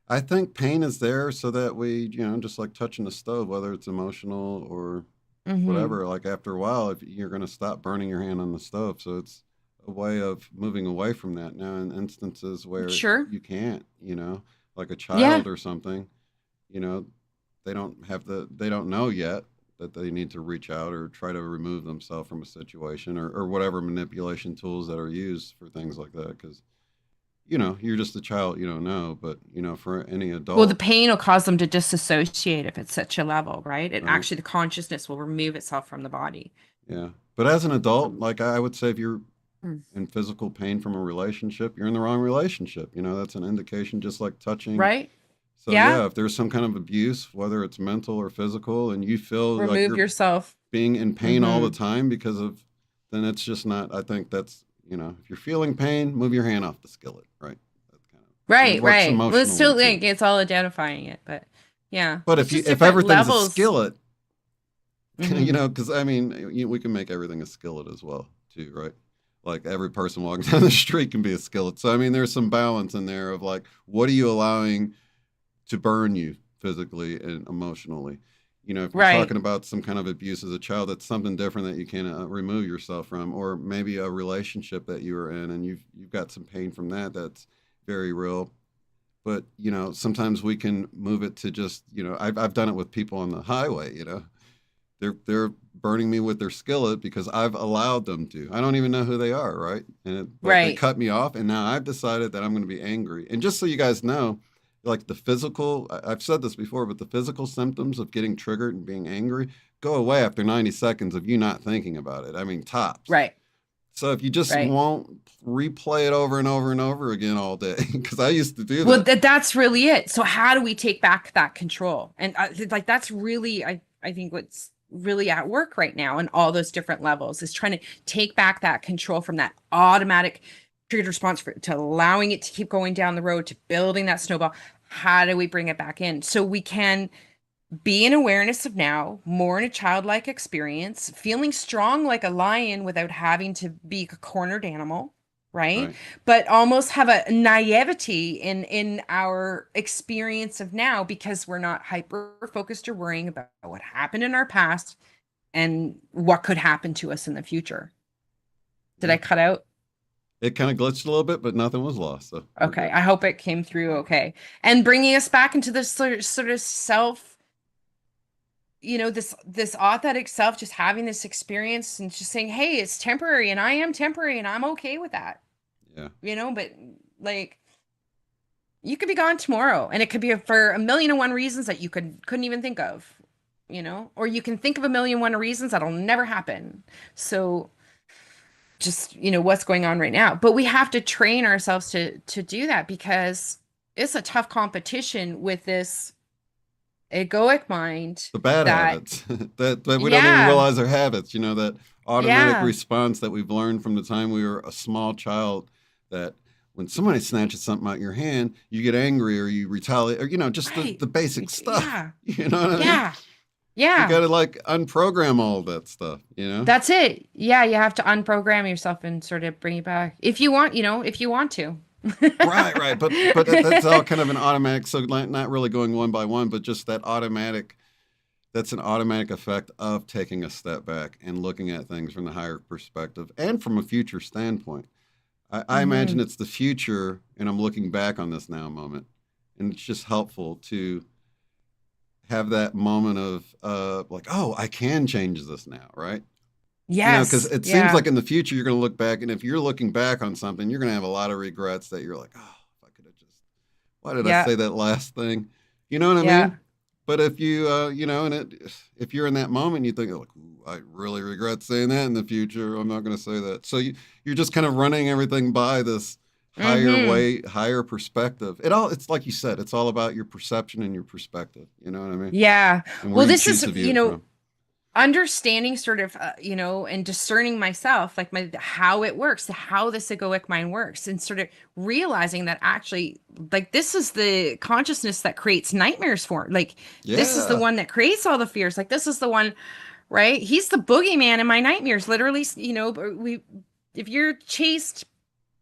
I think pain is there so that we, just like touching the stove, whether it's emotional or Mm-hmm. whatever, like after a while, if you're going to stop burning your hand on the stove. So it's a way of moving away from that. Now, in instances where Sure. you can't, like a Yeah. child or something, you know, they don't know yet. that they need to reach out or try to remove themselves from a situation, or whatever manipulation tools that are used for things like that. Because you're just a child, you don't know. But for any Well, the adult, pain will cause them to disassociate if it's such a level, right? It right? actually, the consciousness will remove itself from the body. Yeah. But as an adult, like I would say, if you're Mm. in physical pain from a relationship, you're in the wrong relationship. That's an indication, just like touching. Right? So Yeah. yeah, if there's some kind of abuse, whether it's mental or physical, and you feel like Remove you're yourself. being in pain all the Hmm. time because of, then it's just not. I think that's if you're feeling pain, move your hand off the skillet, right? That kind of, and it Right, works right. Well, it's emotionally still too. like it's all identifying it, but yeah, But it's if just if different everything's a levels. skillet, Hmm. because I mean, we can make everything a skillet as well too, right? Like every person walking down the street can be a skillet. So I mean, there's some balance in there of like, what are you allowing to burn you physically and emotionally? If you're Right. talking about some kind of abuse as a child, that's something different that you can remove yourself from, or maybe a relationship that you were in and you've got some pain from that. That's very real. But sometimes we can move it to just I've done it with people on the highway. They're burning me with their skillet because I've allowed them to. I don't even know who they are, right? But they Right. cut me off, and now I've decided that I'm going to be angry. And just so you guys know, like the physical, I've said this before, but the physical symptoms of getting triggered and being angry go away after 90 seconds of you not thinking about it. I mean, tops. Right. So if you just Right. won't replay it over and over and over again all day, because I used to do Well, that. that's really it. So how do we take back that control? And like that's really, I think what's really at work right now in all those different levels is trying to take back that control from that automatic triggered response to allowing it to keep going down the road to building that snowball. How do we bring it back in so we can be in awareness of now, more in a childlike experience, feeling strong like a lion without having to be a cornered animal, right? Right. But almost have a naivety in our experience of now because we're not hyper focused or worrying about what happened in our past and what could happen to us in the future. Did Yeah. I cut out? It kind of glitched a little bit, but nothing was lost. So we're Okay, good. I hope it came through okay. And bringing us back into this sort of self, this authentic self, just having this experience and just saying, hey, it's temporary and I am temporary and I'm okay with that, Yeah. but like you could be gone tomorrow and it could be for a million and one reasons that you couldn't even think of, or you can think of a million and one reasons that'll never happen. So just, what's going on right now. But we have to train ourselves to do that because it's a tough competition with this egoic mind The bad that, habits that we don't even yeah, realize are habits. That automatic yeah, response that we've learned from the time we were a small child, that when somebody snatches something out your hand, you get angry or you retaliate, or just right. the basic stuff. Yeah. You know what I mean? Yeah. We Yeah. got to like unprogram all of that stuff. That's it. Yeah, you have to unprogram yourself and sort of bring it back. If you want to. Right, right. But that's all kind of an automatic. So not really going one by one, but just that automatic. That's an automatic effect of taking a step back and looking at things from the higher perspective and from a future standpoint. I imagine Hmm. it's the future, and I'm looking back on this now moment, and it's just helpful to have that moment of like, oh, I can change this now, right? Because Yes. it seems Yeah. like in the future you're going to look back, and if you're looking back on something, you're going to have a lot of regrets that you're like, oh, if I could have just, why did I Yeah. say that last thing? You know what I Yeah. mean? But if you, if you're in that moment, you think like, ooh, I really regret saying that in the future. I'm not going to say that. So you're just kind of running everything by this higher Hmm. way, higher perspective. It's like you said, it's all about your perception and your perspective. You know what I mean? Yeah. And where Well, you this choose is, to view it from. understanding sort of, and discerning myself, like how it works, how this egoic mind works, and sort of realizing that actually, like, this is the consciousness that creates nightmares for, like, this is the Yeah, one that creates all the fears. Like, this is the one, right? He's the boogeyman in my nightmares, literally, but if you're chased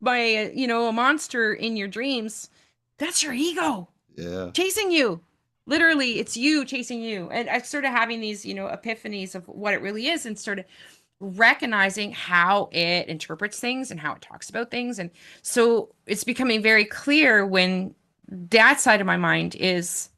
by a monster in your dreams, that's your ego yeah. chasing you. Literally, it's you chasing you. And I started having these, epiphanies of what it really is and started recognizing how it interprets things and how it talks about things. And so it's becoming very clear when that side of my mind is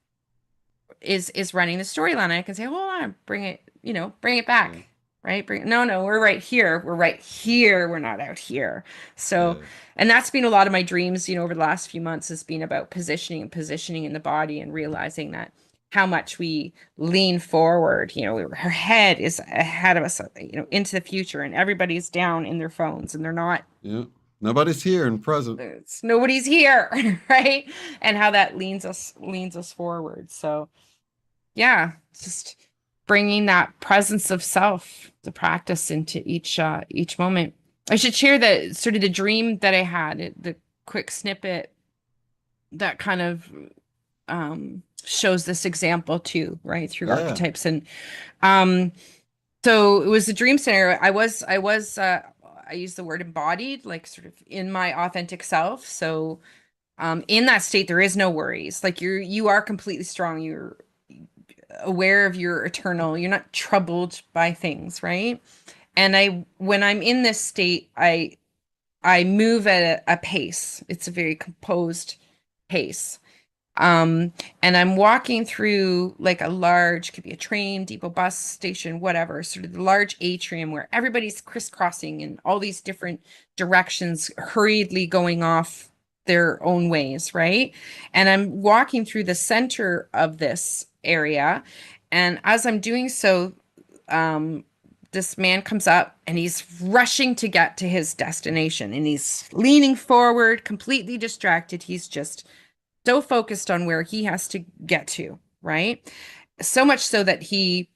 running the storyline. I can say, hold on, bring it. bring it Yeah. back, right? No, we're right here. We're right here. We're not out here. So, Yeah. and that's been a lot of my dreams, over the last few months has been about positioning and positioning in the body and realizing that how much we lean forward, her head is ahead of us, into the future, and everybody's down in their phones and they're not, Yeah. Nobody's here and present. nobody's here, right? And how that leans us forward. So, yeah, it's just bringing that presence of self, the practice into each moment. I should share the sort of the dream that I had, the quick snippet that kind of shows this example too, right, through Yeah. archetypes. And um, so it was a dream scenario. I use the word embodied, like sort of in my authentic self. So in that state, there is no worries. Like you are completely strong. You're aware of your eternal. You're not troubled by things, right? And when I'm in this state, I move at a pace. It's a very composed pace. Um, and I'm walking through like a large, could be a train, depot, bus station, whatever, sort of the large atrium where everybody's crisscrossing in all these different directions, hurriedly going off their own ways, right? And I'm walking through the center of this area. And as I'm doing so, um, this man comes up and he's rushing to get to his destination and he's leaning forward, completely distracted. He's just so focused on where he has to get to, right? So much so that he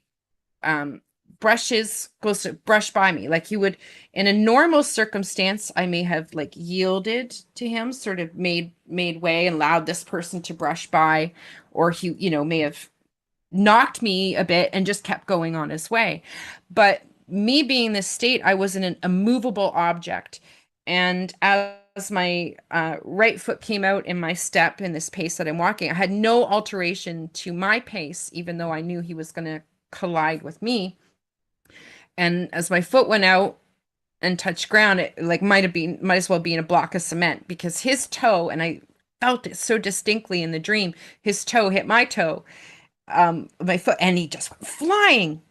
um goes to brush by me. Like he would, in a normal circumstance, I may have like yielded to him, sort of made way and allowed this person to brush by, or he, may have knocked me a bit and just kept going on his way. But me being this state, I was in an immovable object. And as my right foot came out in my step in this pace that I'm walking, I had no alteration to my pace, even though I knew he was going to collide with me. And as my foot went out and touched ground, it like might as well be in a block of cement because his toe, and I felt it so distinctly in the dream, his toe hit my toe, my foot, and he just went flying,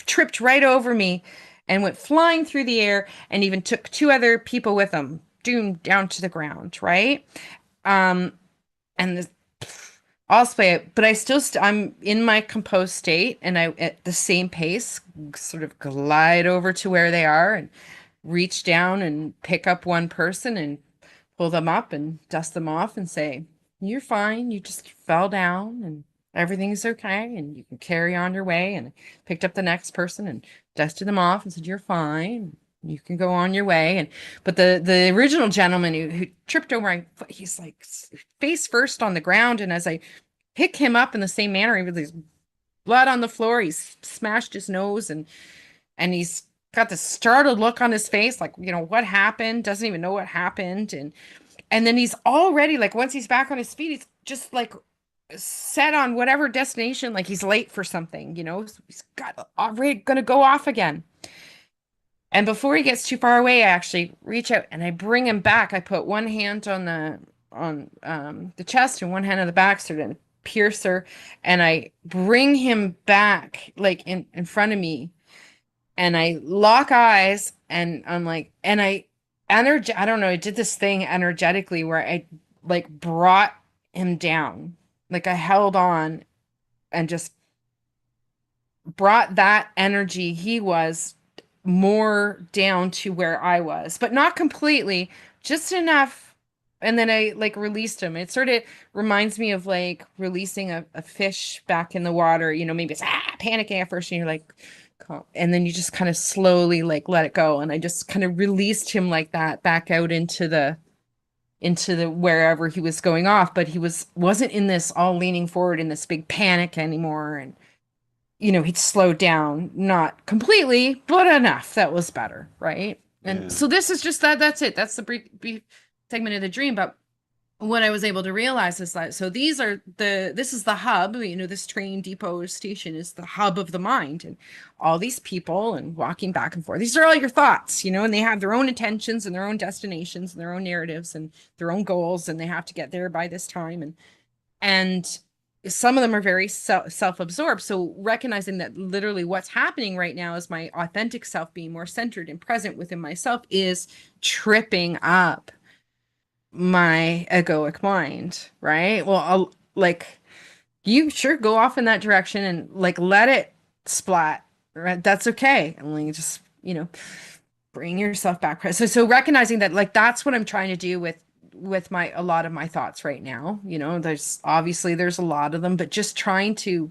tripped right over me and went flying through the air and even took two other people with him, doomed down to the ground, right? Um, and the, I'll play it, but I'm in my composed state and I, at the same pace, sort of glide over to where they are and reach down and pick up one person and pull them up and dust them off and say, "You're fine. You just fell down and everything's okay and you can carry on your way." And I picked up the next person and dusted them off and said, "You're fine. You can go on your way." And but the original gentleman who tripped over my foot, he's like face first on the ground. And as I pick him up in the same manner, he with his blood on the floor, he's smashed his nose and he's got this startled look on his face, like, what happened? Doesn't even know what happened. And then he's already like, once he's back on his feet, he's just like set on whatever destination, like he's late for something, so he's got already gonna go off again. And before he gets too far away, I actually reach out and I bring him back. I put one hand on the chest and one hand on the back, sort of piercer, and I bring him back like in front of me and I lock eyes and I'm like, and I don't know, I did this thing energetically where I like brought him down. Like I held on and just brought that energy he was more down to where I was, but not completely, just enough. And then I like released him. It sort of reminds me of like releasing a fish back in the water. Maybe it's panicking at first and you're like, calm. And then you just kind of slowly like let it go. And I just kind of released him like that back out into the wherever he was going off. But he wasn't in this all leaning forward in this big panic anymore. And he'd slowed down, not completely, but enough. That was better, right? And Yeah. so this is just that's it. That's the brief segment of the dream. But what I was able to realize is that so this is the hub, this train depot station is the hub of the mind, and all these people and walking back and forth. These are all your thoughts, and they have their own intentions and their own destinations and their own narratives and their own goals, and they have to get there by this time. And some of them are very self-absorbed. So recognizing that literally what's happening right now is my authentic self being more centered and present within myself is tripping up my egoic mind, right? Well, like you sure go off in that direction and like let it splat, right? That's okay. And like just, bring yourself back. So recognizing that like that's what I'm trying to do with my a lot of my thoughts right now. There's a lot of them, but just trying to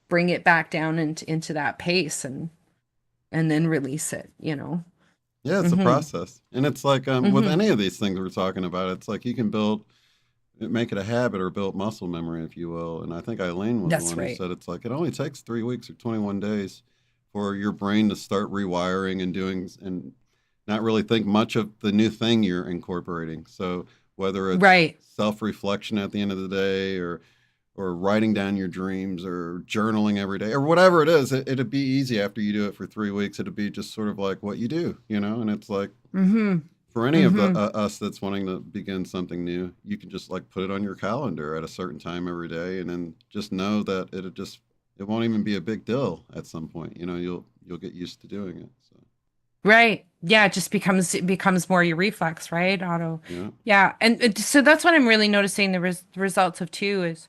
bring it back down into that pace and then release it. Yeah, it's a Mm-hmm. process. And it's like with Mm-hmm. any of these things we're talking about, it's like you can make it a habit or build muscle memory, if you will. And I think Eileen was the That's one who right. said it's like it only takes 3 weeks or 21 days for your brain to start rewiring and doing and not really think much of the new thing you're incorporating. So whether it's Right. self reflection at the end of the day or writing down your dreams or journaling every day or whatever it is, it'd be easy after you do it for 3 weeks. It'd be just sort of like what you do, And it's like Mm-hmm. for any of the Mm-hmm. us that's wanting to begin something new, you can just like put it on your calendar at a certain time every day, and then just know that it won't even be a big deal at some point. You'll get used to doing it. So Right. Yeah, it becomes more your reflex, right? Auto. yeah, Yeah. And so that's what I'm really noticing the results of too is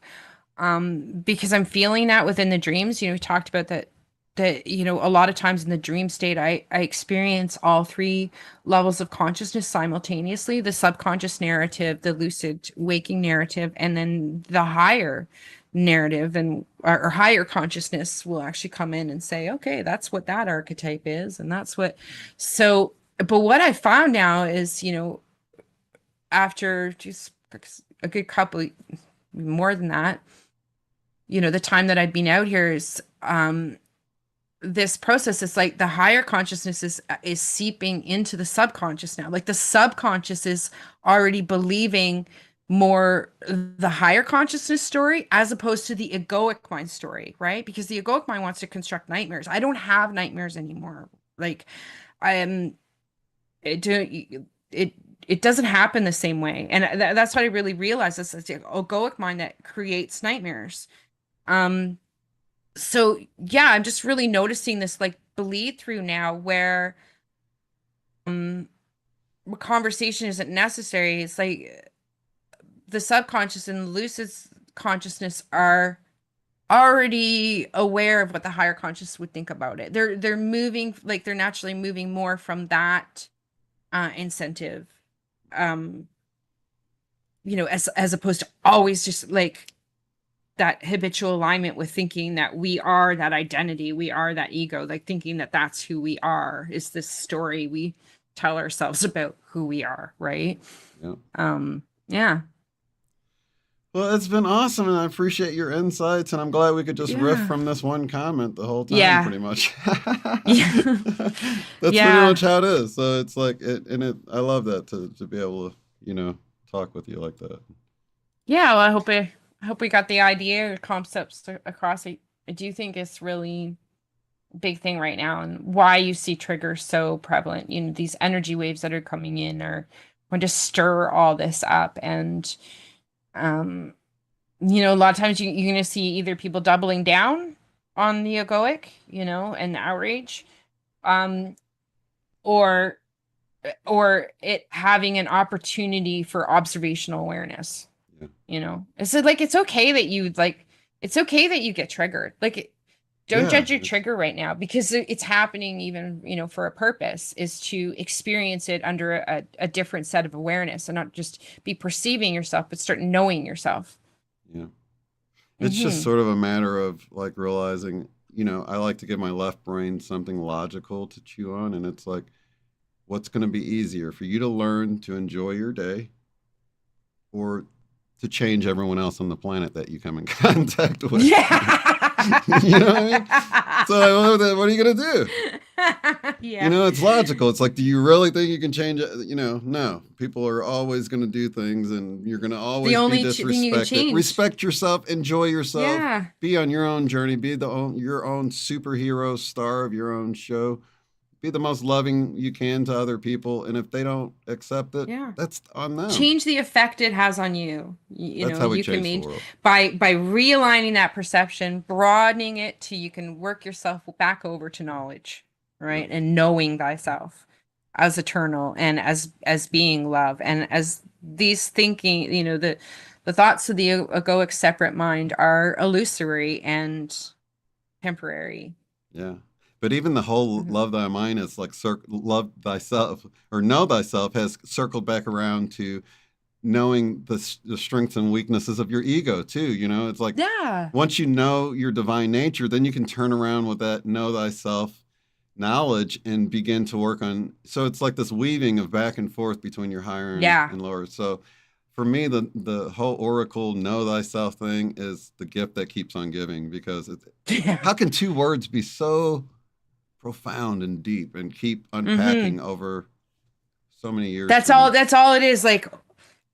because I'm feeling that within the dreams, we talked about that a lot of times in the dream state I experience all three levels of consciousness simultaneously, the subconscious narrative, the lucid waking narrative, and then the higher narrative and or higher consciousness will actually come in and say, okay, that's what that archetype is, and that's what. So but what I found now is, after just a good couple, more than that, the time that I've been out here is this process is like the higher consciousness is seeping into the subconscious now. Like the subconscious is already believing more the higher consciousness story as opposed to the egoic mind story, right? Because the egoic mind wants to construct nightmares. I don't have nightmares anymore. Like I am it do it it doesn't happen the same way. And that's what I really realized. It's the egoic mind that creates nightmares. Um so yeah, I'm just really noticing this like bleed through now where um conversation isn't necessary. It's like the subconscious and the lucid consciousness are already aware of what the higher conscious would think about it. They're moving, like they're naturally moving more from that incentive. Um, as opposed to always just like that habitual alignment with thinking that we are that identity, we are that ego, like thinking that that's who we are, is this story we tell ourselves about who we are, right? yeah. Yeah. Well, it's been awesome, and I appreciate your insights, and I'm glad we could just riff Yeah. from this one comment the whole time, Yeah. pretty much. Yeah. That's pretty Yeah. much how it is. So it's like I love that to be able to talk with you like that. Yeah, well, I hope we got the idea or concepts across. I do think it's really a big thing right now, and why you see triggers so prevalent. These energy waves that are coming in are going to stir all this up, and um, a lot of times you're going to see either people doubling down on the egoic, and the outrage, um, or it having an opportunity for observational awareness. Yeah, It's like it's okay that you get triggered. Like don't yeah, judge your trigger right now because it's happening even, for a purpose, is to experience it under a different set of awareness and not just be perceiving yourself, but start knowing yourself. yeah. It's just Mm-hmm. sort of a matter of like realizing, I like to give my left brain something logical to chew on, and it's like, what's going to be easier for you to learn to enjoy your day or to change everyone else on the planet that you come in contact with? You know what I mean? So what are you going to do? Yeah. It's logical. It's like, do you really think you can change it? No. People are always going to do things, and you're going to The always be only thing you can disrespected. change. Respect yourself, enjoy yourself, Yeah. be on your own journey, be your own superhero star of your own show. be the most loving you can to other people, and if they don't accept it, Yeah. that's on them. Change the effect it has on you. You That's know, how we you can change the mean world. by realigning that perception, broadening it to you can work yourself back over to knowledge, Yep. right? And knowing thyself as eternal and as being love and as these thinking, the thoughts of the egoic separate mind are illusory and temporary. Yeah. But even the whole Mhm. love thy mind is like love thyself or know thyself has circled back around to knowing the strengths and weaknesses of your ego too. It's like Yeah. once you know your divine nature, then you can turn around with that know thyself knowledge and begin to work on. So it's like this weaving of back and forth between your higher Yeah. and lower. So for me, the whole oracle know thyself thing is the gift that keeps on giving because Yeah. how can two words be so profound and deep and keep Hmm. unpacking over so many years That's for me? all. That's all it is. Like Yeah,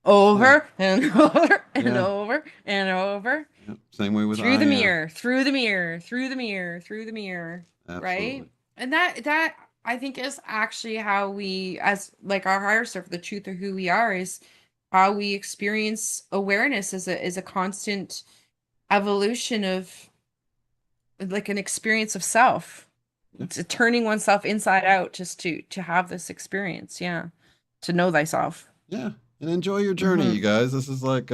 over and over and yeah, over and over yeah. Same way with through I the am. mirror, through the mirror, through the mirror, through the mirror, right? Absolutely. And that I think is actually how we, as like our higher self, the truth of who we are, is how we experience awareness as a constant evolution of like an experience of self. Yeah, It's turning oneself inside out just to have this experience, yeah, to know thyself. yeah. And enjoy your journey, Hmm. you guys. This is like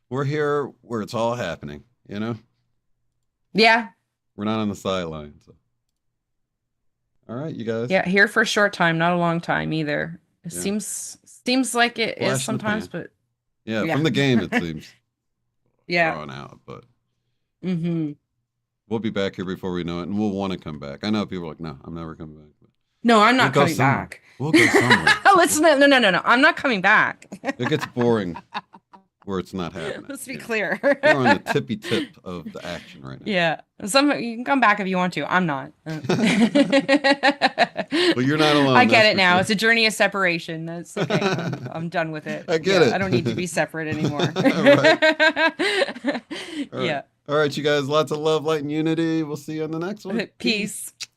we're here where it's all happening. Yeah. We're not on the sidelines. So. All right, you guys. Yeah, here for a short time, not a long time either. It Yeah, seems like it is flash in the sometimes, pan. but Yeah, yeah. from the game it seems Yeah. drawn out, but Hmm. we'll be back here before we know it, and we'll want to come back. I know people are like, no, I'm never coming back. But No, I'm we'll not go coming somewhere. back. We'll go somewhere. Let's no, no, no, no, no. I'm not coming back. It gets boring where it's not happening. Let's be clear. We're on the tippy tip of the action right now. Yeah. You can come back if you want to. I'm not. Well, you're not alone. I get That's it for now. sure. It's a journey of separation. That's okay. I'm done with it. I get Yeah, it. I don't need to be separate anymore. Right. All right. Yeah. All right, you guys. Lots of love, light, and unity. We'll see you on the next one. Peace. Peace.